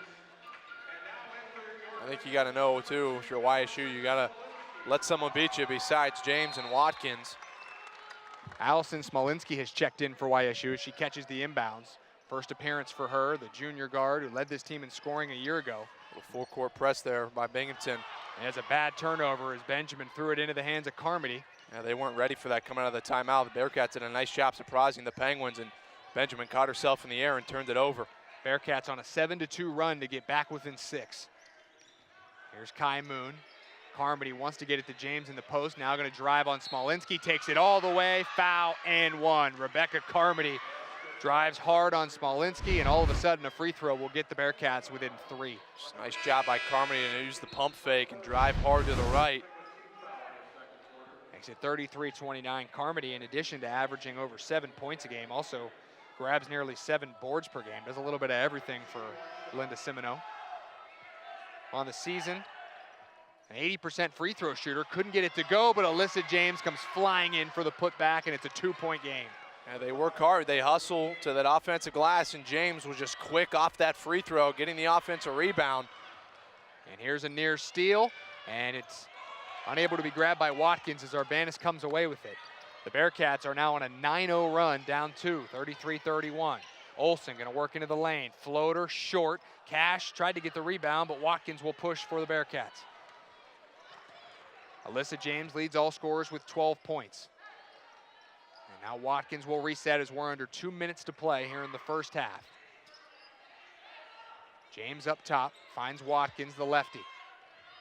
I think you got to know, too, if you're YSU, you got to let someone beat you besides James and Watkins. Allison Smolinski has checked in for YSU. She catches the inbounds. First appearance for her, the junior guard who led this team in scoring a year ago. A full-court press there by Binghamton. And has a bad turnover as Benjamin threw it into the hands of Carmody. Yeah, they weren't ready for that coming out of the timeout. The Bearcats did a nice job surprising the Penguins, and Benjamin caught herself in the air and turned it over. Bearcats on a 7-2 run to get back within 6. Here's Kai Moon. Carmody wants to get it to James in the post. Now going to drive on Smolinski. Takes it all the way. Foul and 1. Rebecca Carmody drives hard on Smolinski, and all of a sudden a free throw will get the Bearcats within 3. Just a nice job by Carmody to use the pump fake and drive hard to the right. Makes it 33-29. Carmody, in addition to averaging over 7 points a game, also grabs nearly 7 boards per game. Does a little bit of everything for Linda Simino. On the season, an 80% free throw shooter. Couldn't get it to go, but ALYSSA James comes flying in for the putback, and it's a 2-point game. Yeah, they work hard. They hustle to that offensive glass, and James was just quick off that free throw, getting the offensive rebound. And here's a near steal, and it's unable to be grabbed by Watkins as Urbanis comes away with it. The Bearcats are now on a 9-0 run, down 2, 33-31. Olsen gonna work into the lane. Floater, short. Cash tried to get the rebound, but Watkins will push for the Bearcats. ALYSSA James leads all scorers with 12 points. And now Watkins will reset as we're under 2 minutes to play here in the first half. James up top, finds Watkins, the lefty.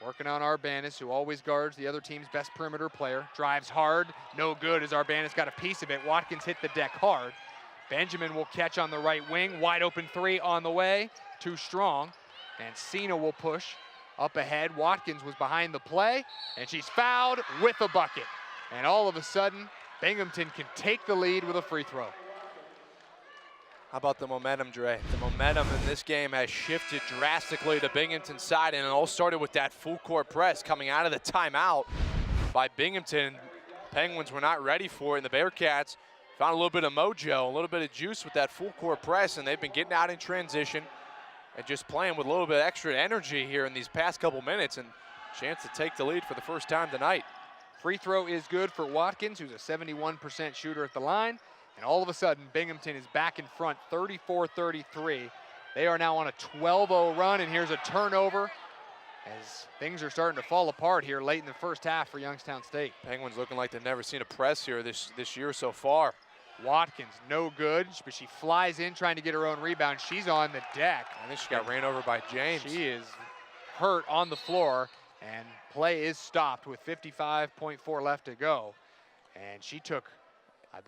Working on Urbanis, who always guards the other team's best perimeter player. Drives hard, no good as Urbanis got a piece of it. Watkins hit the deck hard. Benjamin will catch on the right wing. Wide open 3 on the way, too strong. And Cena will push up ahead. Watkins was behind the play, and she's fouled with a bucket. And all of a sudden, Binghamton can take the lead with a free throw. How about the momentum, Dre? The momentum in this game has shifted drastically to Binghamton's side, and it all started with that full court press coming out of the timeout by Binghamton. Penguins were not ready for it, and the Bearcats found a little bit of mojo, a little bit of juice with that full court press, and they've been getting out in transition. and just playing with a little bit extra energy here in these past couple minutes, and chance to take the lead for the first time tonight. Free throw is good for Watkins, who's a 71% shooter at the line. And all of a sudden, Binghamton is back in front, 34-33. They are now on a 12-0 run, and here's a turnover as things are starting to fall apart here late in the first half for Youngstown State. Penguins looking like they've never seen a press here this year so far. Watkins, no good, but she flies in trying to get her own rebound. She's on the deck. I think she got ran over by James. She is hurt on the floor, and play is stopped with 55.4 left to go. And she took, I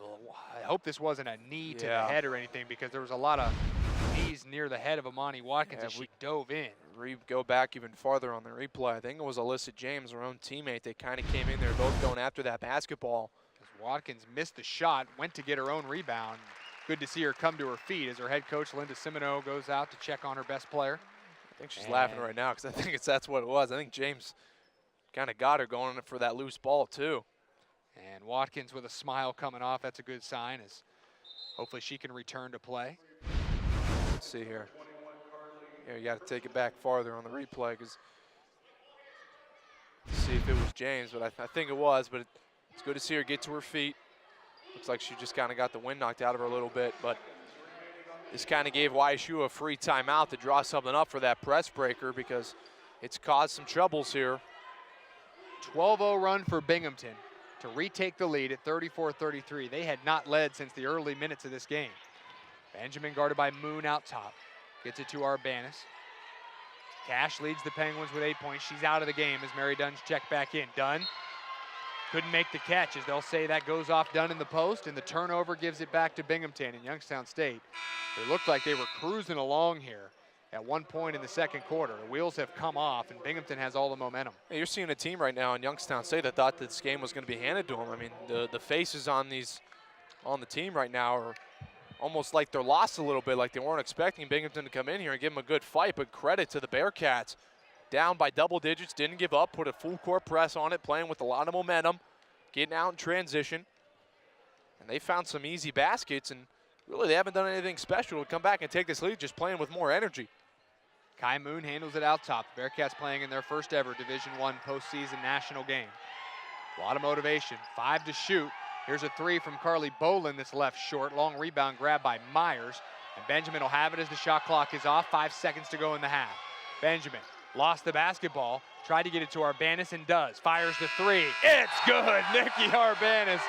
hope this wasn't a knee to the head or anything, because there was a lot of knees near the head of Amani Watkins as she dove in. Go back even farther on the replay. I think it was ALYSSA James, her own teammate. They kind of came in there both going after that basketball. Watkins missed the shot, went to get her own rebound. Good to see her come to her feet as her head coach, Linda Simino, goes out to check on her best player. I think she's laughing right now because I think that's what it was. I think James kind of got her going for that loose ball too. And Watkins with a smile coming off. That's a good sign, as hopefully she can return to play. Let's see here. Yeah, you got to take it back farther on the replay because see if it was James, but I think it was. But it's good to see her get to her feet. Looks like she just kind of got the wind knocked out of her a little bit, but this kind of gave YSU a free timeout to draw something up for that press breaker because it's caused some troubles here. 12-0 run for Binghamton to retake the lead at 34-33. They had not led since the early minutes of this game. Benjamin guarded by Moon out top. Gets it to Arbanis. Cash leads the Penguins with 8 points. She's out of the game as Mary Dunn's checked back in. Dunn couldn't make the catch, as they'll say that goes off Dunn in the post, and the turnover gives it back to Binghamton and Youngstown State. It looked like they were cruising along here at one point in the second quarter. The wheels have come off, and Binghamton has all the momentum. Hey, you're seeing a team right now in Youngstown State that thought this game was going to be handed to them. I mean, the faces on the team right now are almost like they're lost a little bit, like they weren't expecting Binghamton to come in here and give them a good fight, but credit to the Bearcats. Down by double digits, didn't give up, put a full court press on it, playing with a lot of momentum, getting out in transition. And they found some easy baskets, and really they haven't done anything special to come back and take this lead, just playing with more energy. Kai Moon handles it out top. The Bearcats playing in their first ever Division I postseason national game. A lot of motivation, 5 to shoot. Here's a 3 from Carly Bolin that's left short. Long rebound grab by Myers. And Benjamin will have it as the shot clock is off. 5 seconds to go in the half. Benjamin lost the basketball. Tried to get it to Arbanis and does. Fires the 3. It's good. Nikki Arbanis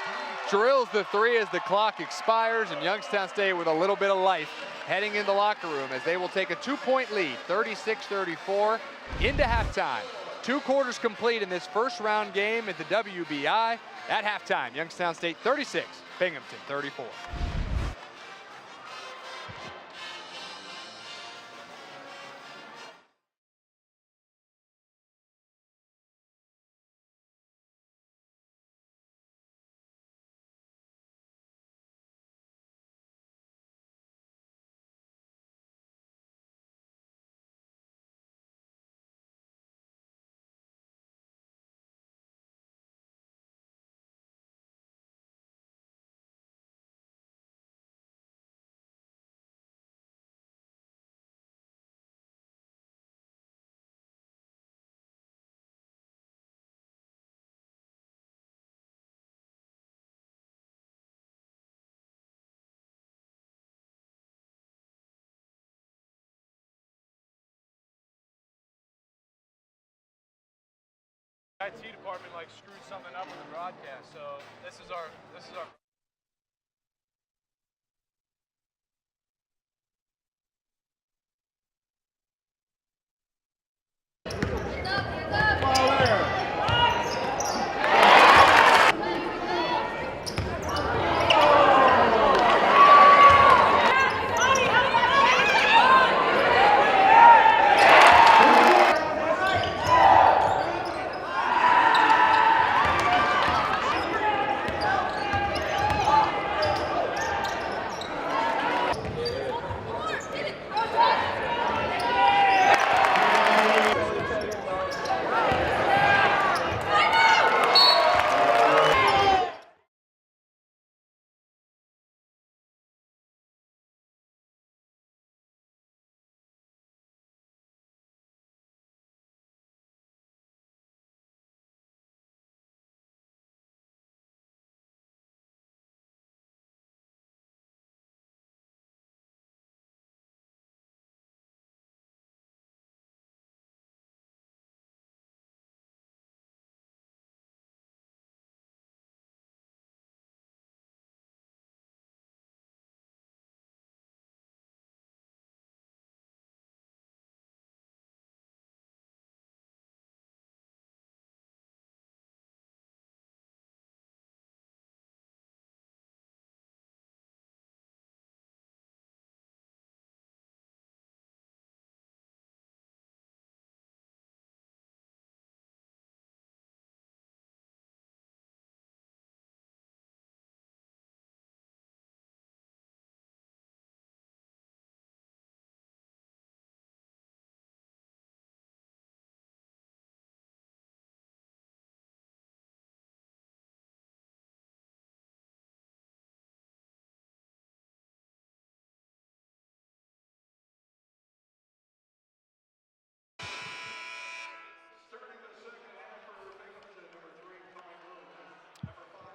drills the 3 as the clock expires. And Youngstown State with a little bit of life heading in the locker room as they will take a 2-point lead, 36-34, into halftime. 2 quarters complete in this first round game at the WBI. At halftime, Youngstown State 36, Binghamton 34. IT department like screwed something up with the broadcast, so this is our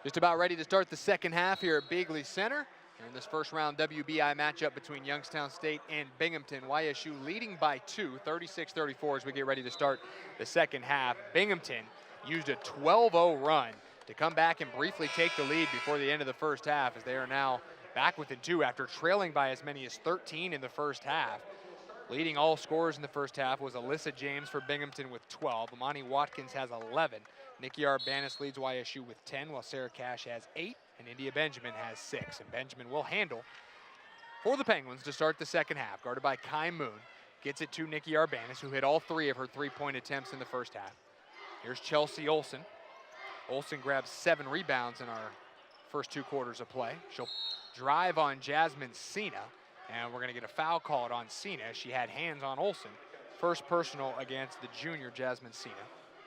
Just about ready to start the second half here at Beagley Center. In this first round WBI matchup between Youngstown State and Binghamton, YSU leading by 2, 36-34 as we get ready to start the second half. Binghamton used a 12-0 run to come back and briefly take the lead before the end of the first half, as they are now back within 2 after trailing by as many as 13 in the first half. Leading all scorers in the first half was ALYSSA James for Binghamton with 12. Amani Watkins has 11. Nikki Arbanis leads YSU with 10, while Sarah Cash has 8, and India Benjamin has 6. And Benjamin will handle for the Penguins to start the second half, guarded by Kai Moon. Gets it to Nikki Arbanis, who hit all 3 of her 3-point attempts in the first half. Here's Chelsea Olsen. Olsen grabs 7 rebounds in our first 2 quarters of play. She'll drive on Jasmine Sina, and we're going to get a foul called on Sina. She had hands on Olsen. First personal against the junior Jasmine Sina.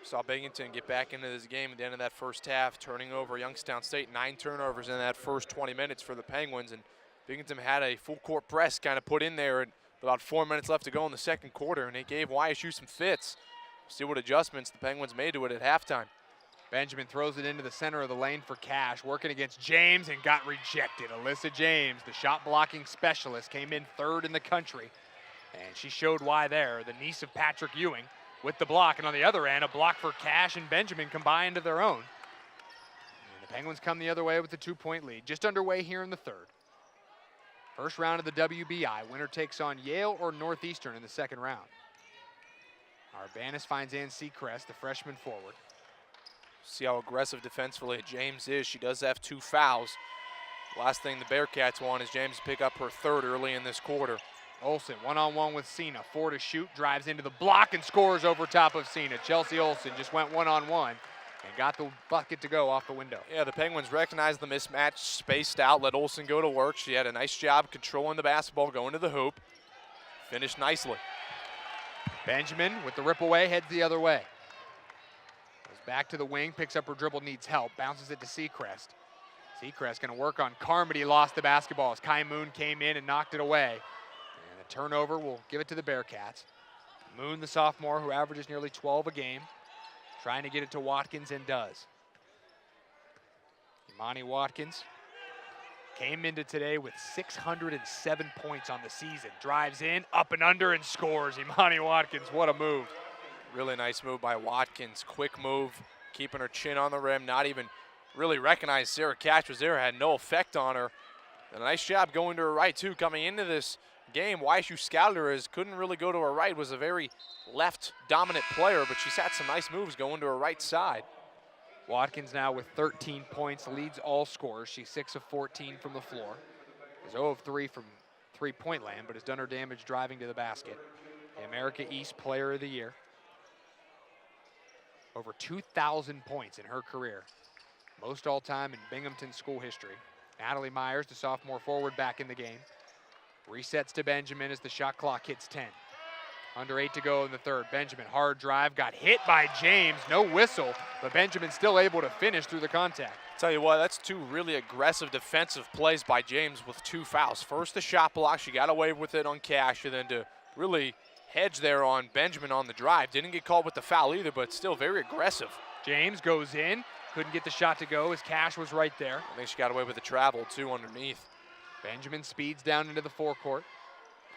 Saw Binghamton get back into this game at the end of that first half, turning over Youngstown State. 9 turnovers in that first 20 minutes for the Penguins, and Binghamton had a full court press kind of put in there, and about 4 minutes left to go in the second quarter, and it gave YSU some fits. See what adjustments the Penguins made to it at halftime. Benjamin throws it into the center of the lane for Cash, working against James and got rejected. ALYSSA James, the shot blocking specialist, came in 3rd in the country, and she showed why there. The niece of Patrick Ewing with the block, and on the other end, a block for Cash and Benjamin combined to their own. And the Penguins come the other way with the 2-point lead. Just underway here in the 3rd. First round of the WBI. Winner takes on Yale or Northeastern in the second round. Arbanis finds Ann Seacrest, the freshman forward. See how aggressive defensively James is. She does have 2 fouls. Last thing the Bearcats want is James to pick up her 3rd early in this quarter. Olsen, one-on-one with Sina. 4 to shoot, drives into the block and scores over top of Sina. Chelsea Olsen just went one-on-one and got the bucket to go off the window. Yeah, the Penguins recognized the mismatch, spaced out, let Olsen go to work. She had a nice job controlling the basketball, going to the hoop. Finished nicely. Benjamin with the rip away, heads the other way. Goes back to the wing, picks up her dribble, needs help, bounces it to Seacrest. Seacrest gonna work on Carmody, lost the basketball as Kai Moon came in and knocked it away. And a turnover will give it to the Bearcats. Moon, the sophomore, who averages nearly 12 a game, trying to get it to Watkins and does. Imani Watkins came into today with 607 points on the season. Drives in, up and under, and scores. Imani Watkins, what a move. Really nice move by Watkins. Quick move, keeping her chin on the rim, not even really recognized Sarah Cash was there, had no effect on her. And a nice job going to her right, too. Coming into this game, YSU scouted her as couldn't really go to her right, was a very left-dominant player, but she's had some nice moves going to her right side. Watkins now with 13 points, leads all scorers. She's 6 of 14 from the floor. Is 0 of 3 from three-point land, but has done her damage driving to the basket. The America East Player of the Year. Over 2,000 points in her career. Most all-time in Binghamton school history. Natalie Myers, the sophomore forward, back in the game. Resets to Benjamin as the shot clock hits 10. Under 8 to go in the 3rd. Benjamin, hard drive, got hit by James. No whistle, but Benjamin still able to finish through the contact. Tell you what, that's 2 really aggressive defensive plays by James with 2 fouls. First, the shot block. She got away with it on Cash, and then to really hedge there on Benjamin on the drive. Didn't get called with the foul either, but still very aggressive. James goes in. Couldn't get the shot to go as Cash was right there. I think she got away with the travel, too, underneath. Benjamin speeds down into the forecourt.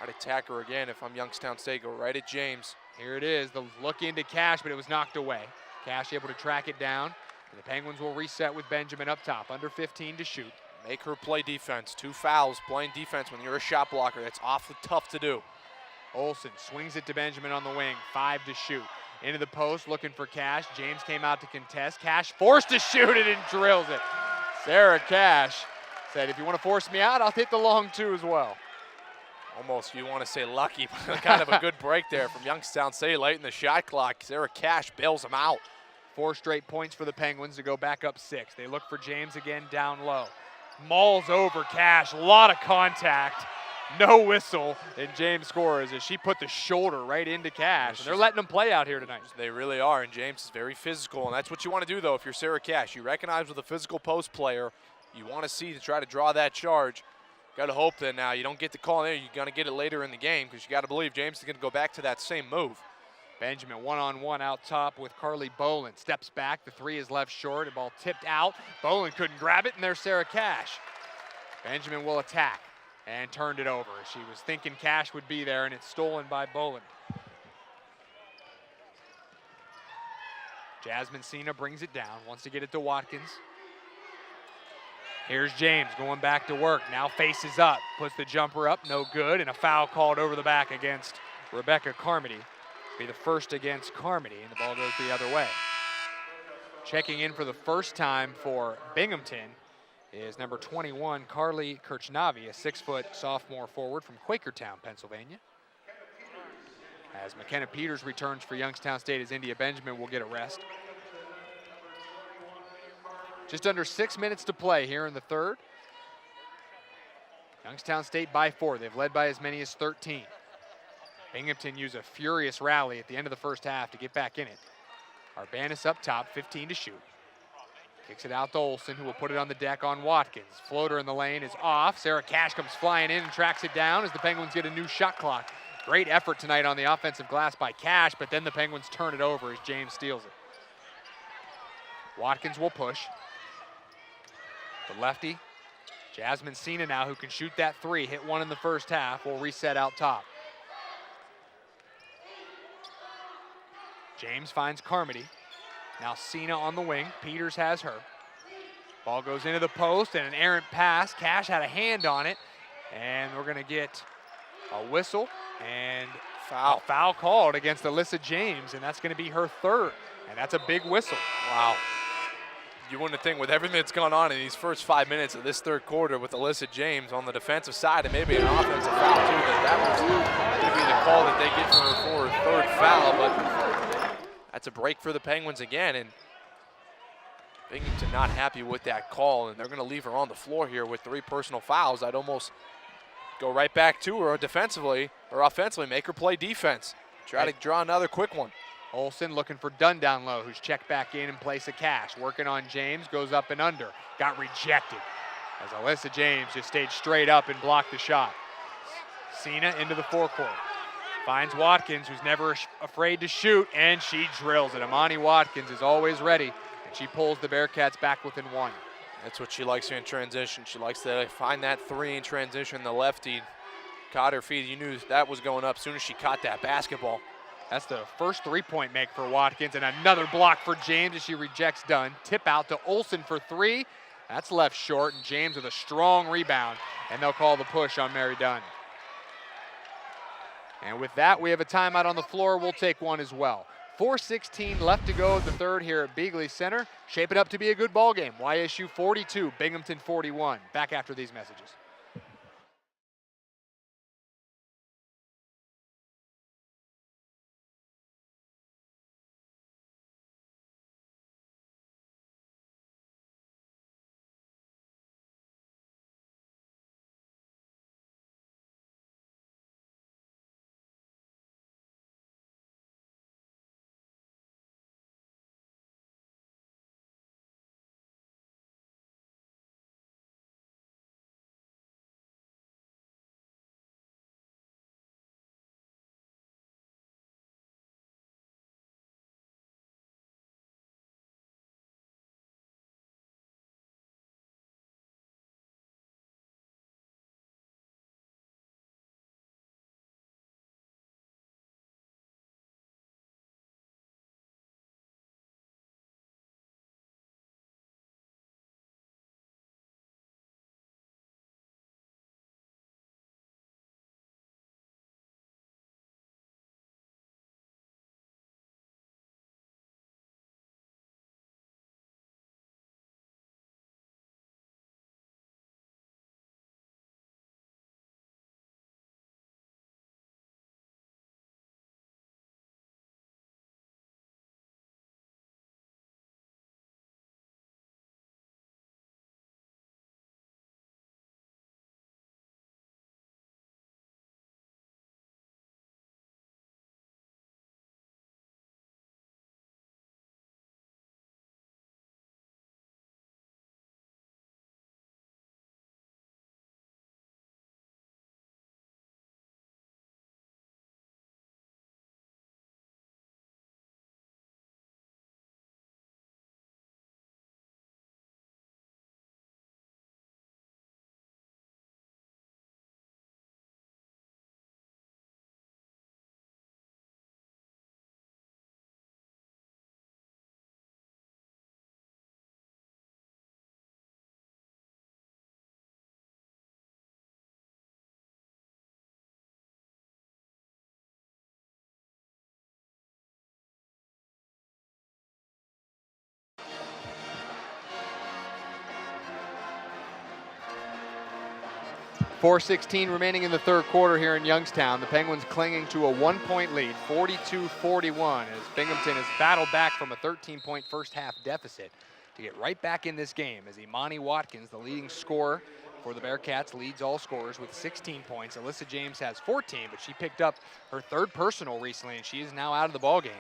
I'd attack her again if I'm Youngstown State. Go right at James. Here it is, the look into Cash, but it was knocked away. Cash able to track it down, and the Penguins will reset with Benjamin up top, under 15 to shoot. Make her play defense. 2 fouls, playing defense when you're a shot blocker. That's awfully tough to do. Olsen swings it to Benjamin on the wing, 5 to shoot. Into the post, looking for Cash. James came out to contest. Cash forced to shoot it and drills it. Sarah Cash said, if you want to force me out, I'll hit the long 2 as well. Almost, you want to say lucky, but kind of a good break there from Youngstown State late in the shot clock. Sarah Cash bails them out. 4 straight points for the Penguins to go back up 6. They look for James again down low. Mauls over Cash, a lot of contact. No whistle, and James scores as she put the shoulder right into Cash. And they're letting them play out here tonight. They really are, and James is very physical, and that's what you want to do, though, if you're Sarah Cash. You recognize with a physical post player, you want to see to try to draw that charge. Got to hope that now you don't get the call there. You're going to get it later in the game because you got to believe James is going to go back to that same move. Benjamin one-on-one out top with Carly Boland. Steps back, the three is left short, the ball tipped out. Boland couldn't grab it, and there's Sarah Cash. Benjamin will attack and turned it over. She was thinking Cash would be there, and it's stolen by Boland. Jasmine Cena brings it down, wants to get it to Watkins. Here's James going back to work, now faces up, puts the jumper up, no good, and a foul called over the back against Rebecca Carmody. Be the first against Carmody, and the ball goes the other way. Checking in for the first time for Binghamton is number 21, Carly Kirchnavi, a 6-foot sophomore forward from Quakertown, Pennsylvania. As McKenna Peters returns for Youngstown State, as India Benjamin will get a rest. Just under 6 minutes to play here in the third. Youngstown State by 4. They've led by as many as 13. Binghamton used a furious rally at the end of the first half to get back in it. Arbanis up top, 15 to shoot. Kicks it out to Olsen, who will put it on the deck on Watkins. Floater in the lane is off. Sarah Cash comes flying in and tracks it down as the Penguins get a new shot clock. Great effort tonight on the offensive glass by Cash, but then the Penguins turn it over as James steals it. Watkins will push. The lefty, Jasmine Cena now, who can shoot that three, hit one in the first half, will reset out top. James finds Carmody. Now Cena on the wing. Peters has her. Ball goes into the post and an errant pass. Cash had a hand on it. And we're going to get a whistle and a foul called against ALYSSA James. And that's going to be her third. And that's a big whistle. Wow. You wouldn't think with everything that's gone on in these first 5 minutes of this third quarter with ALYSSA James on the defensive side and maybe an offensive foul too, that was going to be the call that they get for her third foul. But that's a break for the Penguins again, and Binghamton not happy with that call, and they're going to leave her on the floor here with 3 personal fouls. I'd almost go right back to her defensively or offensively, make her play defense. Try to draw another quick one. Olsen looking for Dunn down low, who's checked back in place of Cash. Working on James, goes up and under. Got rejected as ALYSSA James just stayed straight up and blocked the shot. Cena into the forecourt. Finds Watkins, who's never afraid to shoot, and she drills it. Amani Watkins is always ready, and she pulls the Bearcats back within 1. That's what she likes here in transition. She likes to find that 3 in transition. The lefty caught her feet. You knew that was going up as soon as she caught that basketball. That's the first 3-point make for Watkins, and another block for James as she rejects Dunn. Tip out to Olsen for 3. That's left short, and James with a strong rebound, and they'll call the push on Mary Dunn. And with that, we have a timeout on the floor. We'll take one as well. 4:16 left to go in the third here at Beagley Center. Shape it up to be a good ball game. YSU 42, Binghamton 41. Back after these messages. 4:16 remaining in the third quarter here in Youngstown. The Penguins clinging to a 1-point lead, 42-41, as Binghamton has battled back from a 13-point first half deficit to get right back in this game, as Imani Watkins, the leading scorer for the Bearcats, leads all scorers with 16 points. ALYSSA James has 14, but she picked up her third personal recently, and she is now out of the ballgame.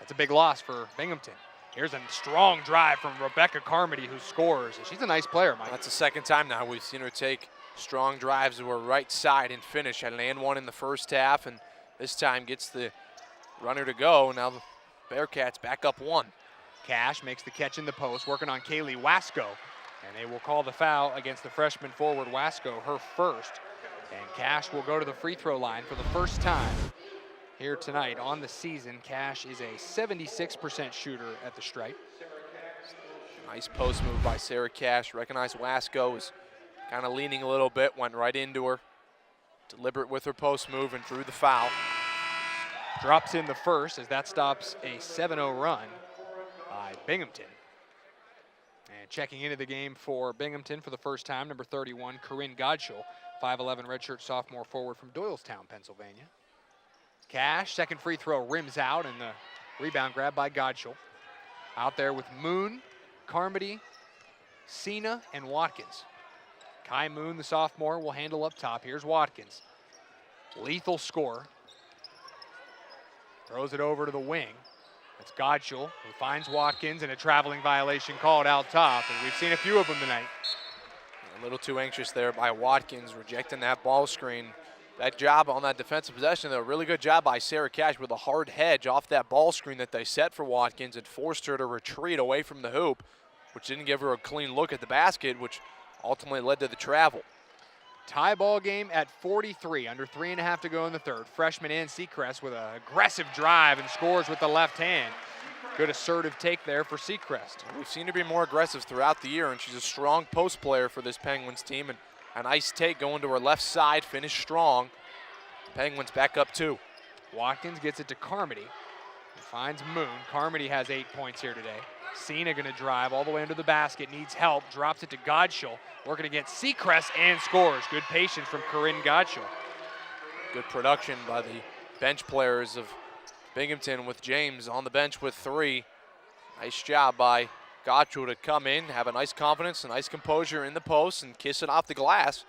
That's a big loss for Binghamton. Here's a strong drive from Rebecca Carmody, who scores. She's a nice player, Mike. That's the second time now we've seen her take strong drives to her right side and finish. Had an and one in the first half, and this time gets the runner to go. Now the Bearcats back up one. Cash makes the catch in the post, working on Kaylee Wasco. And they will call the foul against the freshman forward Wasco, her first. And Cash will go to the free throw line for the first time here tonight on the season. Cash is a 76% shooter at the stripe. Nice post move by Sarah Cash. Recognized Wasco was kind of leaning a little bit, went right into her. Deliberate with her post move and drew the foul. Drops in the first as that stops a 7-0 run by Binghamton. And checking into the game for Binghamton for the first time, number 31, Corinne Godshall, 5'11" redshirt sophomore forward from Doylestown, Pennsylvania. Cash, second free throw, rims out, and the rebound grab by Godshall. Out there with Moon, Carmody, Cena, and Watkins. Kai Moon, the sophomore, will handle up top. Here's Watkins. Lethal score. Throws it over to the wing. That's Godshall, who finds Watkins, and a traveling violation called out top. And we've seen a few of them tonight. A little too anxious there by Watkins, rejecting that ball screen. That job on that defensive possession, though, really good job by Sarah Cash with a hard hedge off that ball screen that they set for Watkins and forced her to retreat away from the hoop, which didn't give her a clean look at the basket, which ultimately led to the travel. Tie ball game at 43, under 3.5 to go in the third. Freshman Ann Seacrest with an aggressive drive and scores with the left hand. Good assertive take there for Seacrest. We've seen her be more aggressive throughout the year, and she's a strong post player for this Penguins team. And a nice take going to her left side, finished strong. Penguins back up 2. Watkins gets it to Carmody. Finds Moon. Carmody has 8 points here today. Cena gonna drive all the way under the basket, needs help, drops it to Godshall, working against Seacrest and scores. Good patience from Corinne Godshall. Good production by the bench players of Binghamton, with James on the bench with 3. Nice job by Godshall to come in, have a nice confidence, a nice composure in the post, and kiss it off the glass.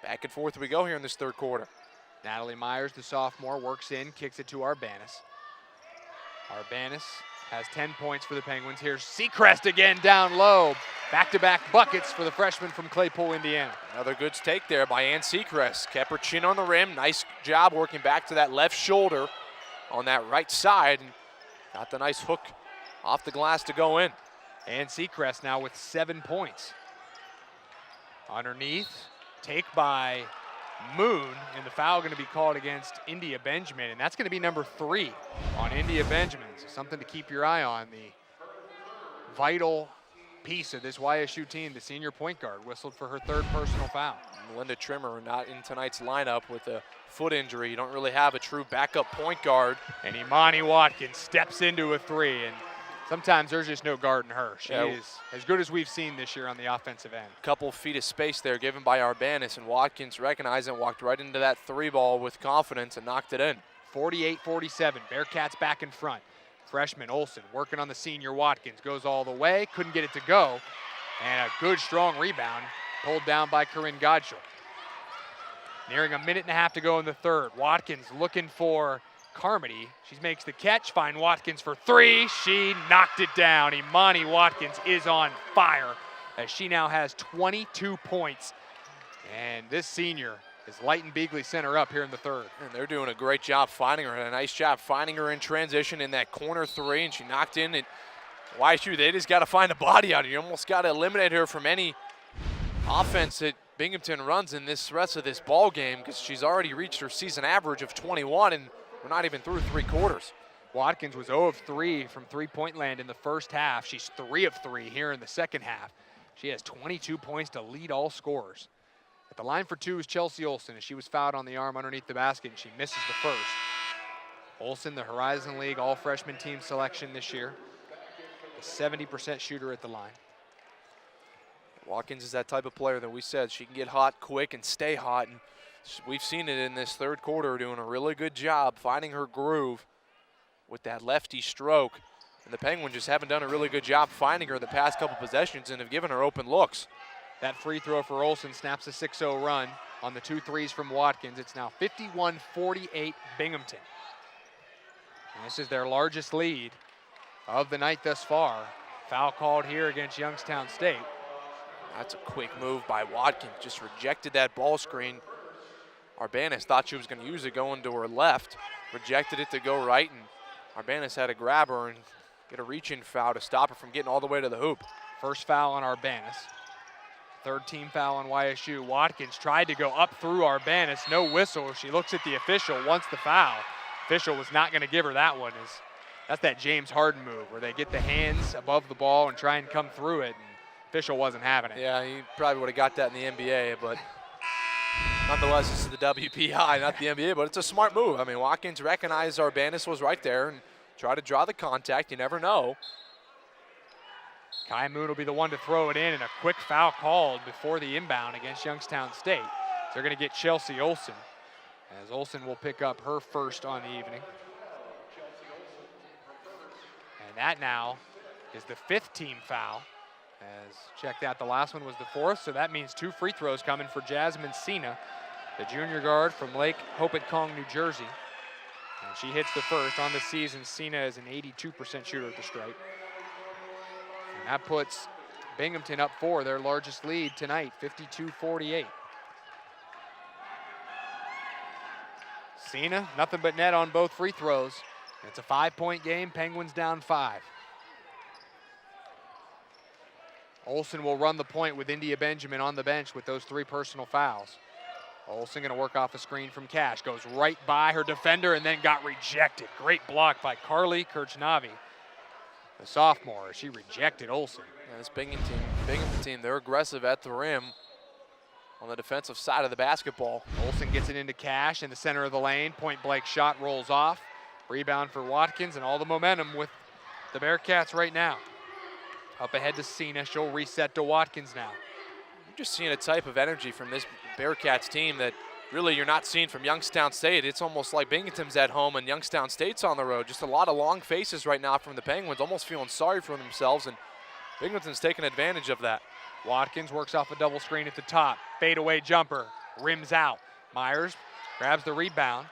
Back and forth we go here in this third quarter. Natalie Myers, the sophomore, works in, kicks it to Arbanis. Arbanis has 10 points for the Penguins. Here's Seacrest again down low. Back-to-back buckets for the freshman from Claypool, Indiana. Another good take there by Ann Seacrest. Kept her chin on the rim. Nice job working back to that left shoulder on that right side. And got the nice hook off the glass to go in. Ann Seacrest now with 7 points. Underneath, take by Moon, and the foul going to be called against India Benjamin, and that's going to be number 3 on India Benjamin. So something to keep your eye on. The vital piece of this YSU team, the senior point guard, whistled for her 3rd personal foul. Melinda Trimmer not in tonight's lineup with a foot injury. You don't really have a true backup point guard. And Imani Watkins steps into a 3, and sometimes there's just no guarding her. She is as good as we've seen this year on the offensive end. Couple feet of space there given by Arbanis, and Watkins recognized it, walked right into that 3 ball with confidence and knocked it in. 48-47, Bearcats back in front. Freshman Olsen working on the senior Watkins, goes all the way, couldn't get it to go. And a good strong rebound pulled down by Corinne Godshall. Nearing a minute and a half to go in the third. Watkins looking for Carmody. She makes the catch, find Watkins for 3. She knocked it down. Imani Watkins is on fire as she now has 22 points. And this senior is lighting Beagley Center up here in the third. And they're doing a great job finding her, and a nice job finding her in transition in that corner 3, and she knocked in it. YSU, they just got to find a body out. You almost got to eliminate her from any offense that Binghamton runs in this rest of this ball game, because she's already reached her season average of 21, and we're not even through 3 quarters. Watkins was 0 of 3 from three-point land in the first half. She's 3 of 3 here in the second half. She has 22 points to lead all scorers. At the line for 2 is Chelsea Olsen, and she was fouled on the arm underneath the basket, and she misses the first. Olsen, the Horizon League all-freshman team selection this year, a 70% shooter at the line. Watkins is that type of player that we said she can get hot quick and stay hot. And we've seen it in this third quarter, doing a really good job finding her groove with that lefty stroke. And the Penguins just haven't done a really good job finding her the past couple possessions and have given her open looks. That free throw for Olsen snaps a 6-0 run on the 2 threes from Watkins. It's now 51-48 Binghamton. And this is their largest lead of the night thus far. Foul called here against Youngstown State. That's a quick move by Watkins. Just rejected that ball screen. Arbanis thought she was going to use it going to her left. Rejected it to go right, and Arbanis had to grab her and get a reach-in foul to stop her from getting all the way to the hoop. First foul on Arbanis. Third team foul on YSU. Watkins tried to go up through Arbanis. No whistle. She looks at the official, wants the foul. Official was not going to give her that one. That's that James Harden move where they get the hands above the ball and try and come through it. And official wasn't having it. Yeah, he probably would have got that in the NBA, but nonetheless, this is the WPI, not the NBA, but it's a smart move. I mean, Watkins recognized Arbanis was right there and tried to draw the contact. You never know. Kai Moon will be the one to throw it in, and a quick foul called before the inbound against Youngstown State. So they're going to get Chelsea Olsen, as Olsen will pick up her first on the evening. And that now is the 5th team foul. As checked out, the last one was the 4th, so that means 2 free throws coming for Jasmine Sina, the junior guard from Lake Hopatcong, New Jersey. And she hits the first. On the season, Sina is an 82% shooter at the stripe. And that puts Binghamton up 4, their largest lead tonight, 52-48. Sina, nothing but net on both free throws. It's a 5-point game, Penguins down 5. Olsen will run the point with India Benjamin on the bench with those 3 personal fouls. Olsen going to work off a screen from Cash. Goes right by her defender and then got rejected. Great block by Carly Kirchnavi, the sophomore. She rejected Olsen. Yeah, this Binghamton team, they're aggressive at the rim on the defensive side of the basketball. Olsen gets it into Cash in the center of the lane. Point blank shot rolls off. Rebound for Watkins, and all the momentum with the Bearcats right now. Up ahead to Sina. She'll reset to Watkins now. You're just seeing a type of energy from this Bearcats team that really you're not seeing from Youngstown State. It's almost like Binghamton's at home and Youngstown State's on the road. Just a lot of long faces right now from the Penguins, almost feeling sorry for themselves, and Binghamton's taking advantage of that. Watkins works off a double screen at the top. Fadeaway jumper, rims out. Myers grabs the rebound.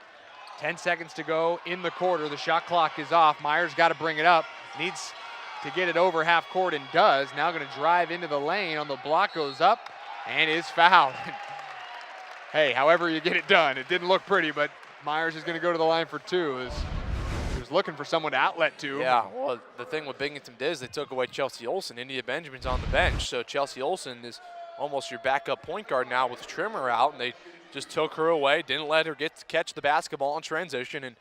10 seconds to go in the quarter. The shot clock is off. Myers got to bring it up. Needs to get it over half court and does. Now going to drive into the lane. On the block, goes up and is fouled. Hey, however you get it done. It didn't look pretty, but Myers is going to go to the line for 2. He was looking for someone to outlet to. Yeah, well, the thing with Binghamton is they took away Chelsea Olsen. India Benjamin's on the bench, so Chelsea Olsen is almost your backup point guard now with Trimmer out, and they just took her away, didn't let her get to catch the basketball in transition, and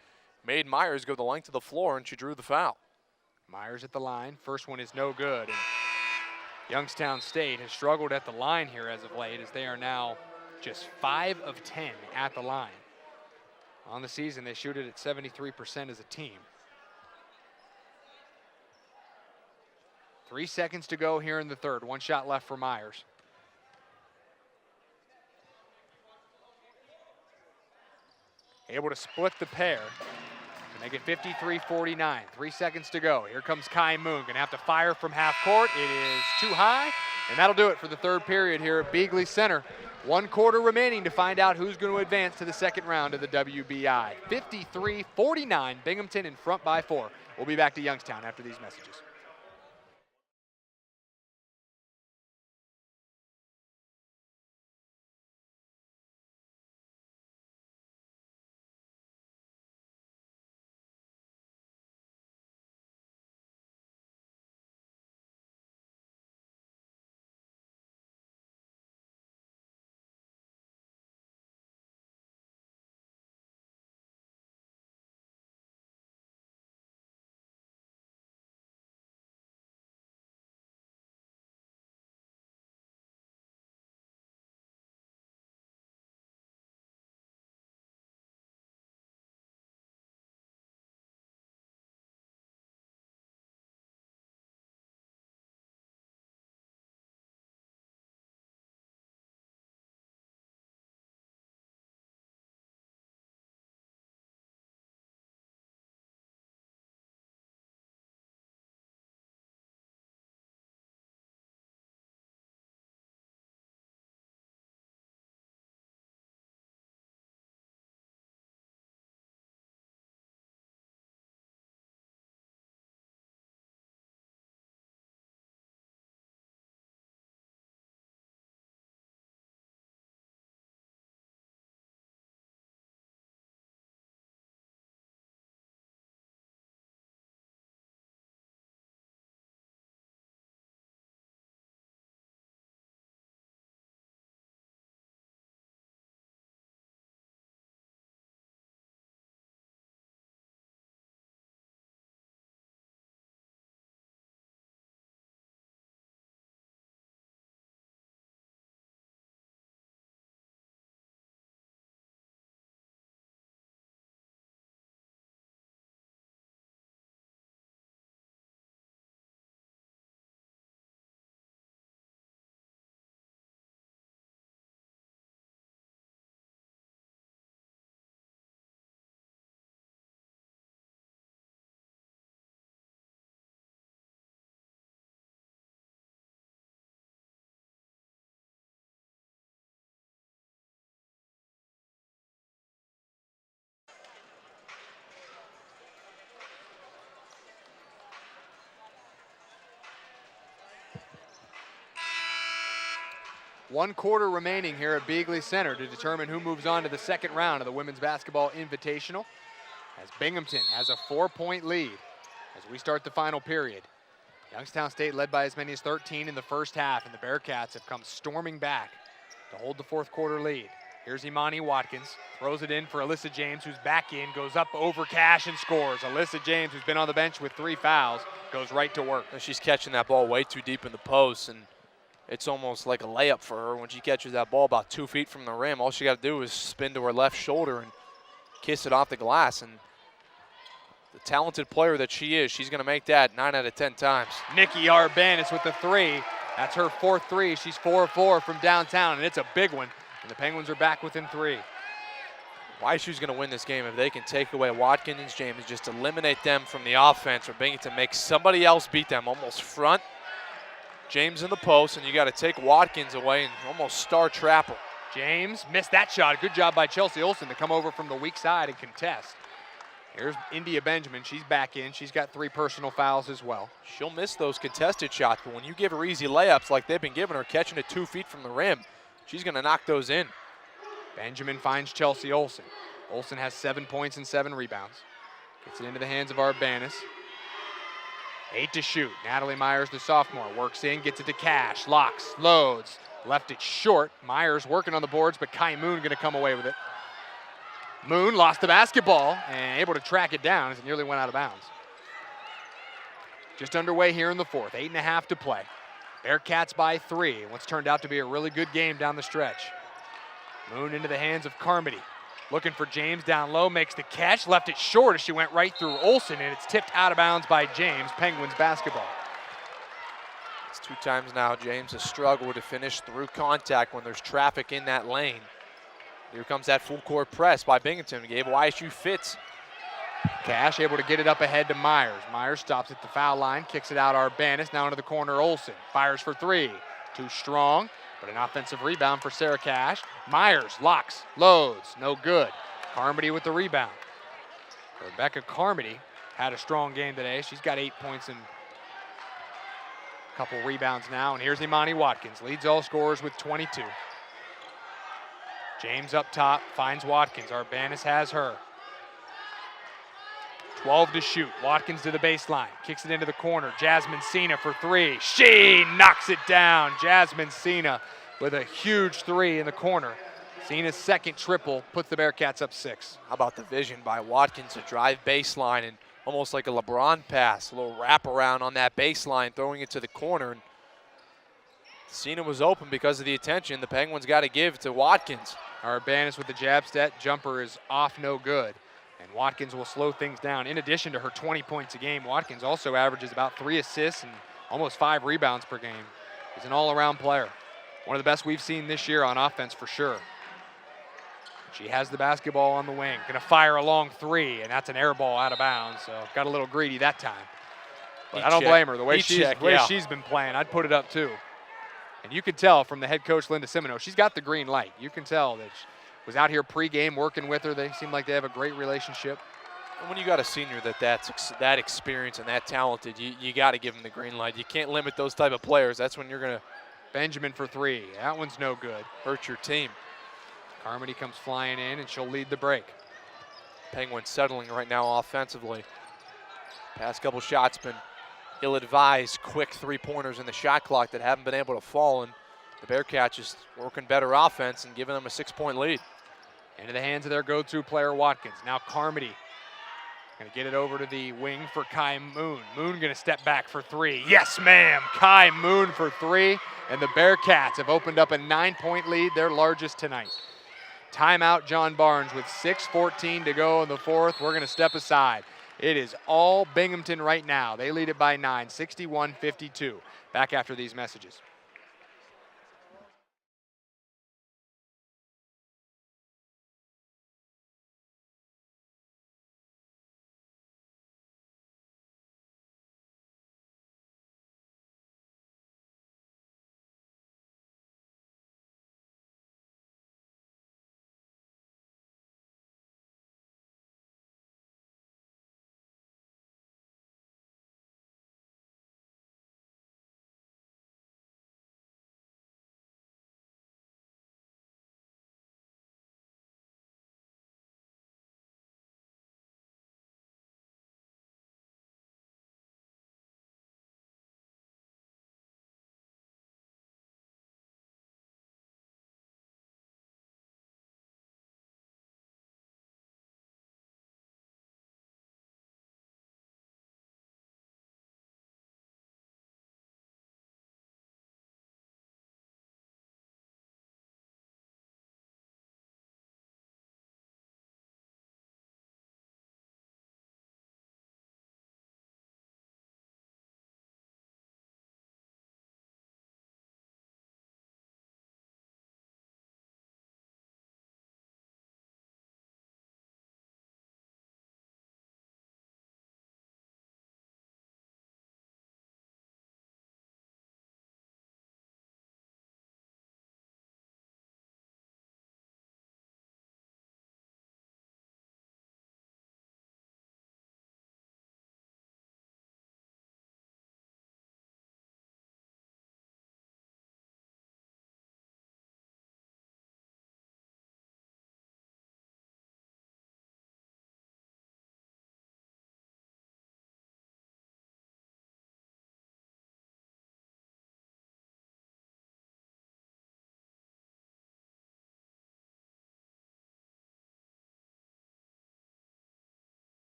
made Myers go the length of the floor, and she drew the foul. Myers at the line. First one is no good. And Youngstown State has struggled at the line here as of late, as they are now just 5 of 10 at the line. On the season, they shoot it at 73% as a team. 3 seconds to go here in the third. 1 shot left for Myers. Able to split the pair to make it 53-49. 3 seconds to go. Here comes Kai Moon. Gonna have to fire from half court. It is too high, and that'll do it for the third period here at Beagley Center. 1 quarter remaining to find out who's going to advance to the second round of the WBI. 53-49, Binghamton in front by 4. We'll be back to Youngstown after these messages. 1 quarter remaining here at Beagley Center to determine who moves on to the second round of the Women's Basketball Invitational, as Binghamton has a 4-point lead as we start the final period. Youngstown State led by as many as 13 in the first half, and the Bearcats have come storming back to hold the fourth quarter lead. Here's Imani Watkins, throws it in for ALYSSA James, who's back in, goes up over Cash and scores. ALYSSA James, who's been on the bench with 3 fouls, goes right to work. And she's catching that ball way too deep in the post, and it's almost like a layup for her when she catches that ball about 2 feet from the rim. All she got to do is spin to her left shoulder and kiss it off the glass. And the talented player that she is, she's going to make that 9 out of 10 times. Nikki Arbanis with the 3. That's her 4th 3. She's 4 of 4 from downtown, and it's a big one. And the Penguins are back within 3. YSU's going to win this game if they can take away Watkins and James, just eliminate them from the offense, or Binghamton makes somebody else beat them, almost front James in the post, and you got to take Watkins away and almost star trap her. James missed that shot. Good job by Chelsea Olsen to come over from the weak side and contest. Here's India Benjamin. She's back in. She's got 3 personal fouls as well. She'll miss those contested shots, but when you give her easy layups like they've been giving her, catching it 2 feet from the rim, she's going to knock those in. Benjamin finds Chelsea Olsen. Olsen has 7 points and 7 rebounds. Gets it into the hands of Arbanis. 8 to shoot. Natalie Myers, the sophomore, works in, gets it to Cash, locks, loads, left it short. Myers working on the boards, but Kai Moon going to come away with it. Moon lost the basketball and able to track it down as it nearly went out of bounds. Just underway here in the fourth, 8.5 to play. Bearcats by 3 in what's turned out to be a really good game down the stretch. Moon into the hands of Carmody. Looking for James down low, makes the catch, left it short as she went right through Olsen, and it's tipped out of bounds by James. Penguins basketball. It's 2 times now James has struggled to finish through contact when there's traffic in that lane. Here comes that full court press by Binghamton. Gave YSU fits. Cash able to get it up ahead to Myers. Myers stops at the foul line, kicks it out Arbanis, now into the corner Olsen. Fires for 3, too strong, but an offensive rebound for Sarah Cash. Myers locks, loads, no good. Carmody with the rebound. Rebecca Carmody had a strong game today. She's got 8 points and a couple rebounds now. And here's Imani Watkins, leads all scorers with 22. James up top, finds Watkins. Arbanis has her. 12 to shoot. Watkins to the baseline, kicks it into the corner. Jasmine Sina for 3. She knocks it down. Jasmine Sina with a huge 3 in the corner. Sina's second triple puts the Bearcats up 6. How about the vision by Watkins to drive baseline and almost like a LeBron pass, a little wraparound on that baseline, throwing it to the corner. And Sina was open because of the attention the Penguins got to give to Watkins. Arbanis with the jab step. Jumper is off, no good. And Watkins will slow things down. In addition to her 20 points a game, Watkins also averages about 3 assists and almost 5 rebounds per game. He's an all-around player. One of the best we've seen this year on offense for sure. She has the basketball on the wing. Gonna fire a long 3, and that's an air ball out of bounds. So got a little greedy that time. But I don't blame her. The way she's been playing, I'd put it up too. And you could tell from the head coach, Linda Simino, she's got the green light. You can tell that she was out here pregame working with her. They seem like they have a great relationship. And when you got a senior that's that experienced and that talented, you got to give them the green light. You can't limit those type of players. That's when you're going to Benjamin for 3. That one's no good. hurt your team. Carmody comes flying in, and she'll lead the break. Penguins settling right now offensively. Past couple shots been ill-advised, quick 3-pointers in the shot clock that haven't been able to fall, and the Bearcats just working better offense and giving them a 6-point lead. Into the hands of their go-to player, Watkins. Now Carmody gonna get it over to the wing for Kai Moon. Moon gonna step back for 3. Yes, ma'am, Kai Moon for 3. And the Bearcats have opened up a 9-point lead, their largest tonight. Timeout, John Barnes with 6:14 to go in the fourth. We're gonna step aside. It is all Binghamton right now. They lead it by 9, 61-52. Back after these messages.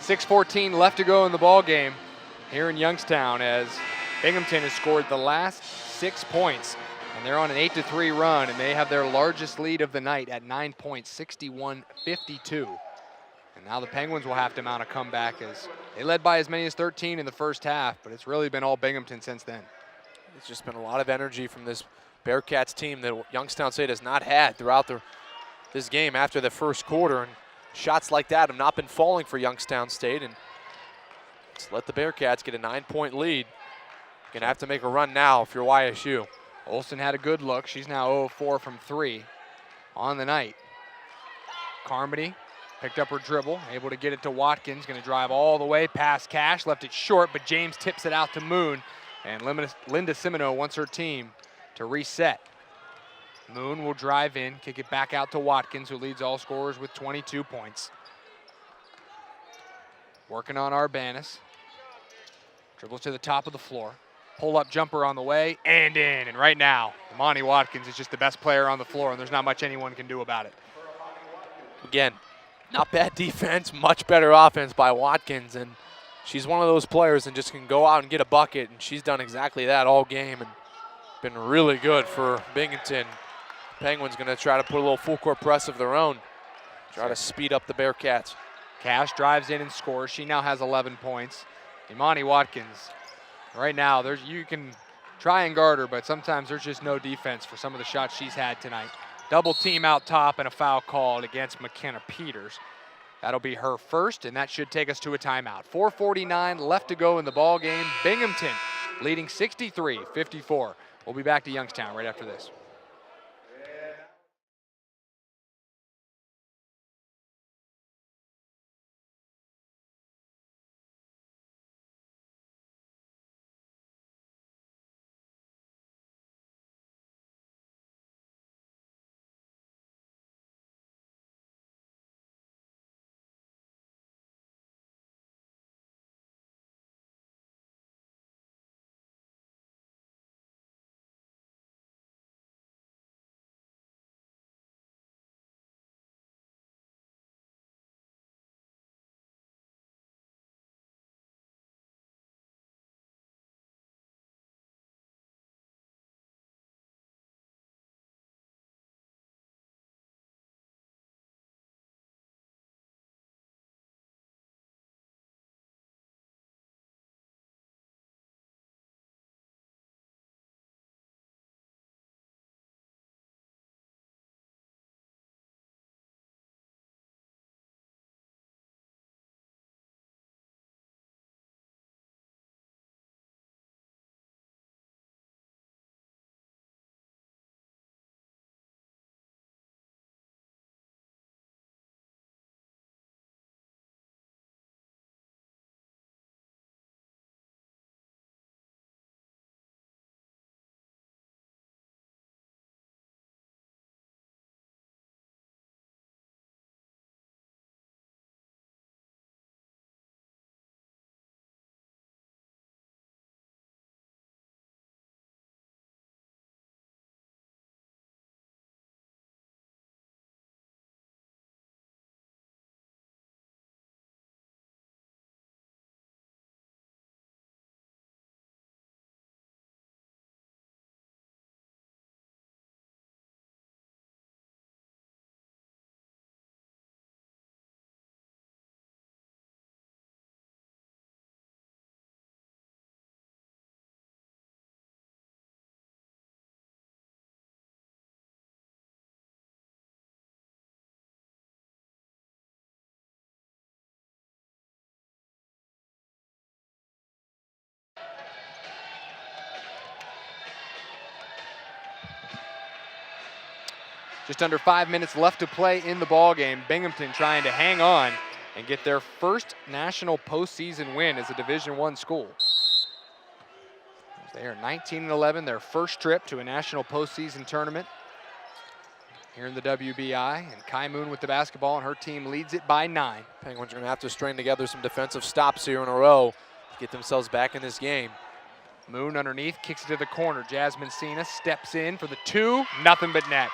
6:14 left to go in the ball game here in Youngstown as Binghamton has scored the last 6 points. And they're on an 8-3 run, and they have their largest lead of the night at 9 points, 61-52. And now the Penguins will have to mount a comeback as they led by as many as 13 in the first half, but it's really been all Binghamton since then. It's just been a lot of energy from this Bearcats team that Youngstown State has not had throughout this game after the first quarter. And shots like that have not been falling for Youngstown State. And let's let the Bearcats get a 9-point lead. Gonna have to make a run now if you're YSU. Olsen had a good look. She's now 0-4 from 3 on the night. Carmody picked up her dribble, able to get it to Watkins, gonna drive all the way past Cash, left it short, but James tips it out to Moon, and Linda Simino wants her team to reset. Moon will drive in, kick it back out to Watkins, who leads all scorers with 22 points. Working on Arbanis. Dribbles to the top of the floor. Pull-up jumper on the way, and in. And right now, Imani Watkins is just the best player on the floor, and there's not much anyone can do about it. Again, not bad defense, much better offense by Watkins. And she's one of those players and just can go out and get a bucket, and she's done exactly that all game and been really good for Binghamton. Penguins going to try to put a little full-court press of their own, try to speed up the Bearcats. Cash drives in and scores. She now has 11 points. Imani Watkins, right now, you can try and guard her, but sometimes there's just no defense for some of the shots she's had tonight. Double team out top and a foul called against McKenna Peters. That'll be her first, and that should take us to a timeout. 4:49 left to go in the ball game. Binghamton leading 63-54. We'll be back to Youngstown right after this. Just under 5 minutes left to play in the ball game. Binghamton trying to hang on and get their first national postseason win as a Division I school. They are 19-11, their first trip to a national postseason tournament here in the WBI. And Kai Moon with the basketball, and her team leads it by 9. Penguins are going to have to string together some defensive stops here in a row to get themselves back in this game. Moon underneath, kicks it to the corner. Jasmine Cena steps in for the 2, nothing but net.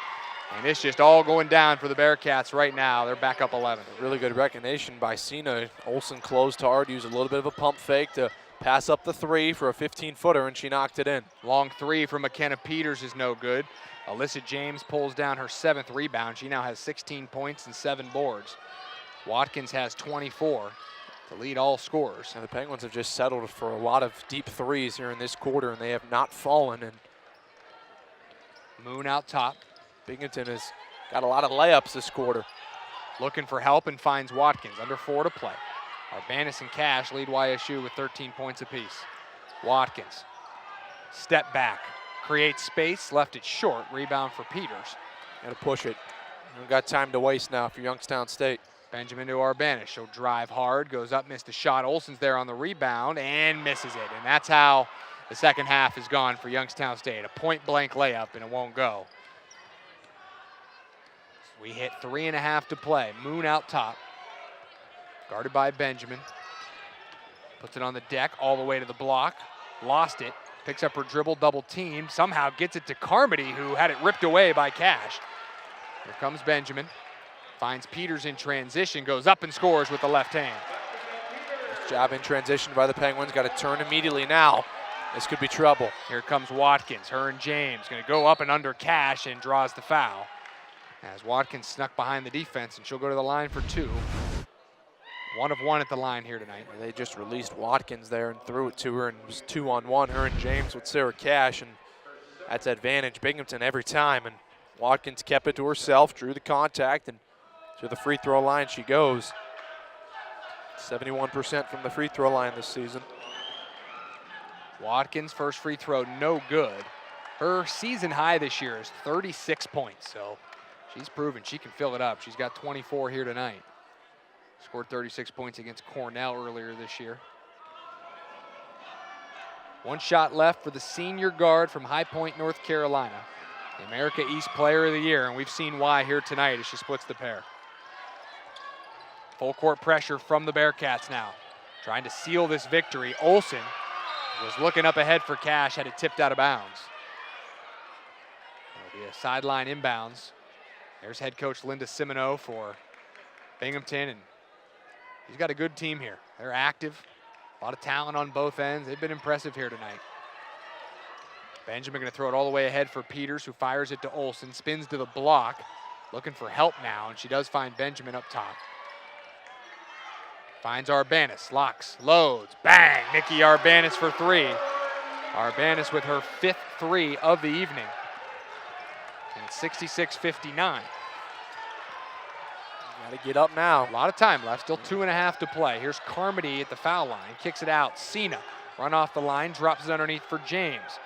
And it's just all going down for the Bearcats right now. They're back up 11. Really good recognition by Cena. Olsen closed hard, used a little bit of a pump fake to pass up the three for a 15-footer, and she knocked it in. Long three from McKenna Peters is no good. ALYSSA James pulls down her 7th rebound. She now has 16 points and 7 boards. Watkins has 24 to lead all scorers. And the Penguins have just settled for a lot of deep threes here in this quarter, and they have not fallen. And Moon out top. Binghamton has got a lot of layups this quarter. Looking for help and finds Watkins. Under 4 to play. Arbanis and Cash lead YSU with 13 points apiece. Watkins, step back, creates space, left it short. Rebound for Peters. Got to push it. We've got time to waste now for Youngstown State. Benjamin to Arbanis. She'll drive hard, goes up, missed a shot. Olsen's there on the rebound and misses it. And that's how the second half is gone for Youngstown State. A point-blank layup, and it won't go. We hit 3.5 to play. Moon out top. Guarded by Benjamin. Puts it on the deck all the way to the block. Lost it. Picks up her dribble, double team. Somehow gets it to Carmody, who had it ripped away by Cash. Here comes Benjamin. Finds Peters in transition. Goes up and scores with the left hand. Nice job in transition by the Penguins. Got to turn immediately now. This could be trouble. Here comes Watkins. Her and James. Going to go up and under Cash and draws the foul. As Watkins snuck behind the defense, and she'll go to the line for 2. 1 of 1 at the line here tonight. They just released Watkins there and threw it to her, and it was 2-on-1, her and James with Sarah Cash, and that's advantage Binghamton every time. And Watkins kept it to herself, drew the contact, and to the free throw line she goes. 71% from the free throw line this season. Watkins, first free throw, no good. Her season high this year is 36 points, so she's proven she can fill it up. She's got 24 here tonight. Scored 36 points against Cornell earlier this year. 1 shot left for the senior guard from High Point, North Carolina. The America East Player of the Year, and we've seen why here tonight as she splits the pair. Full court pressure from the Bearcats now. Trying to seal this victory. Olsen was looking up ahead for Cash, had it tipped out of bounds. It'll be a sideline inbounds. There's head coach Linda Simoneau for Binghamton, and he's got a good team here. They're active, a lot of talent on both ends. They've been impressive here tonight. Benjamin going to throw it all the way ahead for Peters, who fires it to Olsen, spins to the block, looking for help now, and she does find Benjamin up top. Finds Arbanis, locks, loads, bang! Nikki Arbanis for 3. Arbanis with her 5th 3 of the evening. And 66-59. Got to get up now. A lot of time left, still 2.5 to play. Here's Carmody at the foul line, kicks it out. Cena, run off the line, drops it underneath for James.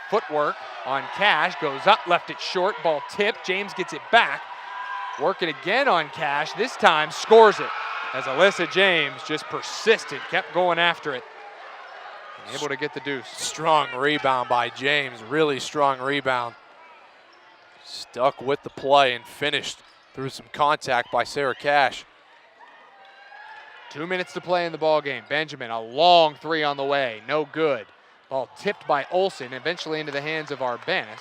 Footwork on Cash, goes up, left it short, ball tipped. James gets it back. Working again on Cash, this time scores it. As ALYSSA James just persisted, kept going after it. And able to get the deuce. Strong rebound by James, really strong rebound. Stuck with the play and finished through some contact by Sarah Cash. 2 minutes to play in the ball game. Benjamin, a long 3 on the way, no good. Ball tipped by Olsen, eventually into the hands of Arbanis.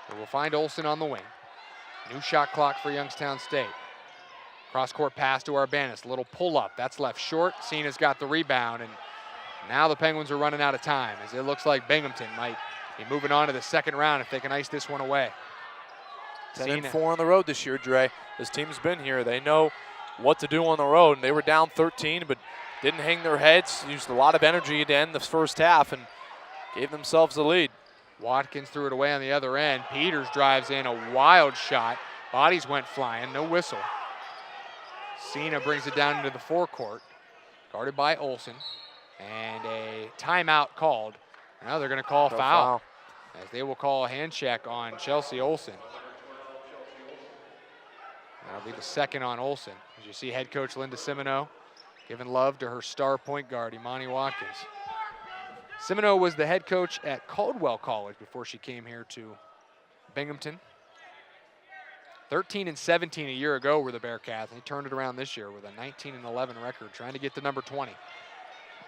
But we'll find Olsen on the wing. New shot clock for Youngstown State. Cross-court pass to Arbanis, little pull-up, that's left short. Cena's got the rebound, and now the Penguins are running out of time, as it looks like Binghamton might be moving on to the second round if they can ice this one away. 10-4 on the road this year, Dre. This team's been here. They know what to do on the road, and they were down 13, but didn't hang their heads, used a lot of energy to end the first half, and gave themselves the lead. Watkins threw it away on the other end. Peters drives in a wild shot. Bodies went flying, no whistle. Cena brings it down into the forecourt, guarded by Olsen, and a timeout called. Now they're going to call foul, as they will call a hand check on Chelsea Olsen. That'll be the second on Olsen. As you see head coach Linda Simoneau giving love to her star point guard, Imani Watkins. Simoneau was the head coach at Caldwell College before she came here to Binghamton. 13-17 a year ago were the Bearcats. They turned it around this year with a 19-11 record, trying to get to number 20.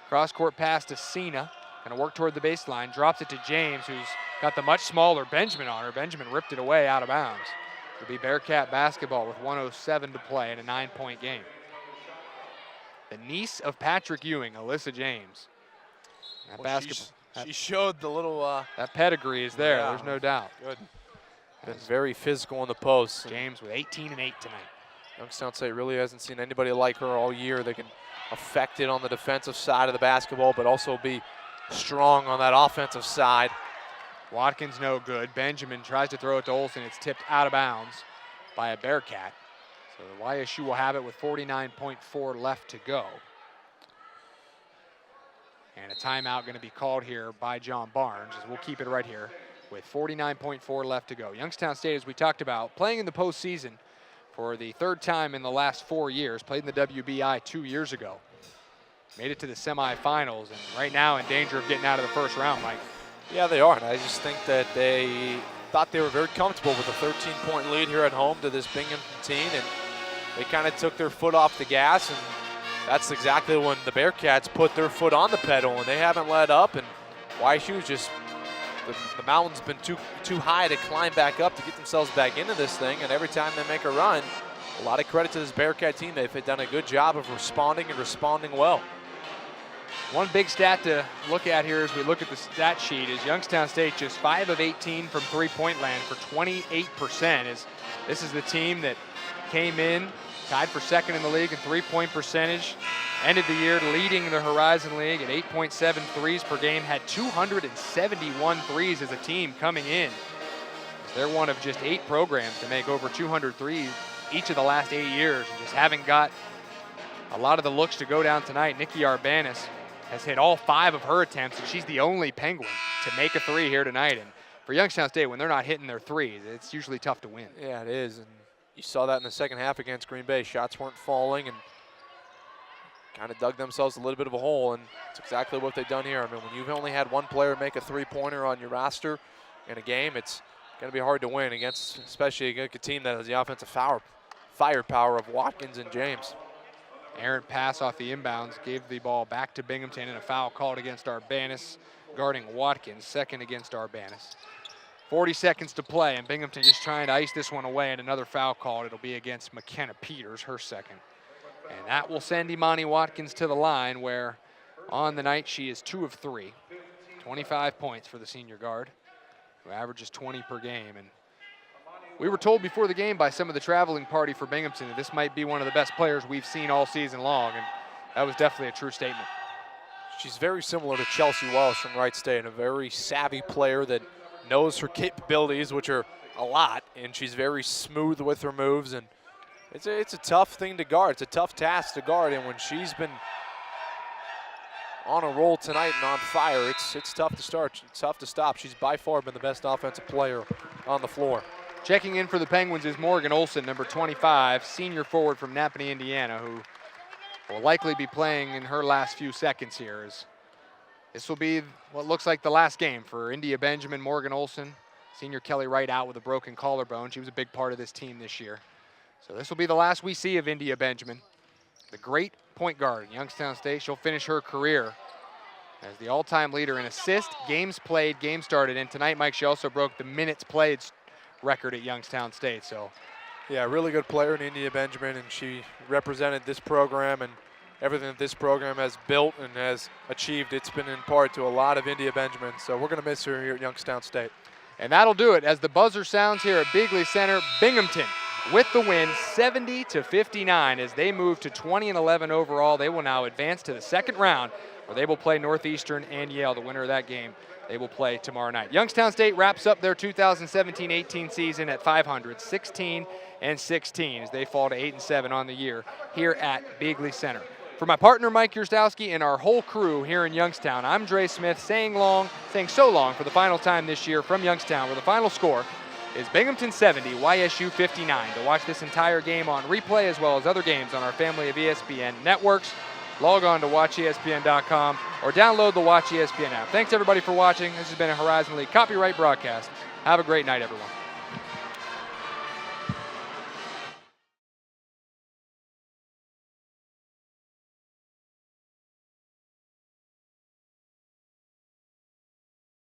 Cross-court pass to Cena. Going to work toward the baseline. Drops it to James, who's got the much smaller Benjamin on her. Benjamin ripped it away out of bounds. It'll be Bearcat basketball with 1:07 to play in a 9-point game. The niece of Patrick Ewing, ALYSSA James. That basketball. She showed the little. That pedigree is there, yeah, there's no doubt. Good. Been very physical in the post. James with 18 and 8 tonight. Youngstown State really hasn't seen anybody like her all year. They can affect it on the defensive side of the basketball, but also be strong on that offensive side. Watkins no good. Benjamin tries to throw it to Olsen. It's tipped out of bounds by a Bearcat. So the YSU will have it with 49.4 left to go. And a timeout going to be called here by John Barnes, as we'll keep it right here with 49.4 left to go. Youngstown State, as we talked about, playing in the postseason for the 3rd time in the last 4 years, played in the WBI 2 years ago. Made it to the semifinals, and right now in danger of getting out of the first round, Mike. Yeah, they are, and I just think that they thought they were very comfortable with a 13-point lead here at home to this Binghamton team, and they kind of took their foot off the gas, and that's exactly when the Bearcats put their foot on the pedal, and they haven't let up, and YSU's just, the mountain's been too high to climb back up to get themselves back into this thing, and every time they make a run, a lot of credit to this Bearcat team. They've done a good job of responding and responding well. One big stat to look at here as we look at the stat sheet is Youngstown State just 5 of 18 from three-point land for 28%. This is the team that came in, tied for 2nd in the league in three-point percentage, ended the year leading the Horizon League at 8.7 threes per game, had 271 threes as a team coming in. They're one of just 8 programs to make over 200 threes each of the last 8 years, and just haven't got a lot of the looks to go down tonight. Nikki Arbanis has hit all 5 of her attempts, and she's the only Penguin to make a 3 here tonight. And for Youngstown State, when they're not hitting their threes, it's usually tough to win. Yeah, it is, and you saw that in the second half against Green Bay. Shots weren't falling, and kind of dug themselves a little bit of a hole, and it's exactly what they've done here. I mean, when you've only had one player make a 3-pointer on your roster in a game, it's going to be hard to win against, especially against a team that has the offensive firepower of Watkins and James. Errant pass off the inbounds, gave the ball back to Binghamton, and a foul called against Arbanis, guarding Watkins, 2nd against Arbanis. 40 seconds to play, and Binghamton just trying to ice this one away, and another foul called. It'll be against McKenna Peters, her 2nd. And that will send Imani Watkins to the line, where on the night she is 2 of 3. 25 points for the senior guard, who averages 20 per game. And we were told before the game by some of the traveling party for Binghamton that this might be one of the best players we've seen all season long, and that was definitely a true statement. She's very similar to Chelsea Walsh from Wright State, a very savvy player that knows her capabilities, which are a lot, and she's very smooth with her moves, and it's a tough thing to guard. It's a tough task to guard, and when she's been on a roll tonight and on fire, it's tough to start. It's tough to stop. She's by far been the best offensive player on the floor. Checking in for the Penguins is Morgan Olsen, number 25, senior forward from Napanee, Indiana, who will likely be playing in her last few seconds here. This will be what looks like the last game for India Benjamin. Morgan Olsen, senior Kelly Wright out with a broken collarbone. She was a big part of this team this year. So this will be the last we see of India Benjamin, the great point guard in Youngstown State. She'll finish her career as the all-time leader in assists, games played, games started. And tonight, Mike, she also broke the minutes played record at Youngstown State. So, yeah, really good player in India Benjamin, and she represented this program and everything that this program has built and has achieved. It's been in part to a lot of India Benjamin. So we're going to miss her here at Youngstown State. And that'll do it as the buzzer sounds here at Beagley Center. Binghamton with the win, 70-59, as they move to 20-11 overall. They will now advance to the 2nd round, where they will play Northeastern and Yale. The winner of that game, they will play tomorrow night. Youngstown State wraps up their 2017-18 season at 500, 16-16, as they fall to 8-7 on the year here at Beagley Center. For my partner, Mike Yurstowski, and our whole crew here in Youngstown, I'm Dre Smith saying so long for the final time this year from Youngstown, where the final score is Binghamton 70, YSU 59. To watch this entire game on replay, as well as other games on our family of ESPN networks, log on to watchespn.com or download the Watch ESPN app. Thanks, everybody, for watching. This has been a Horizon League copyright broadcast. Have a great night, everyone.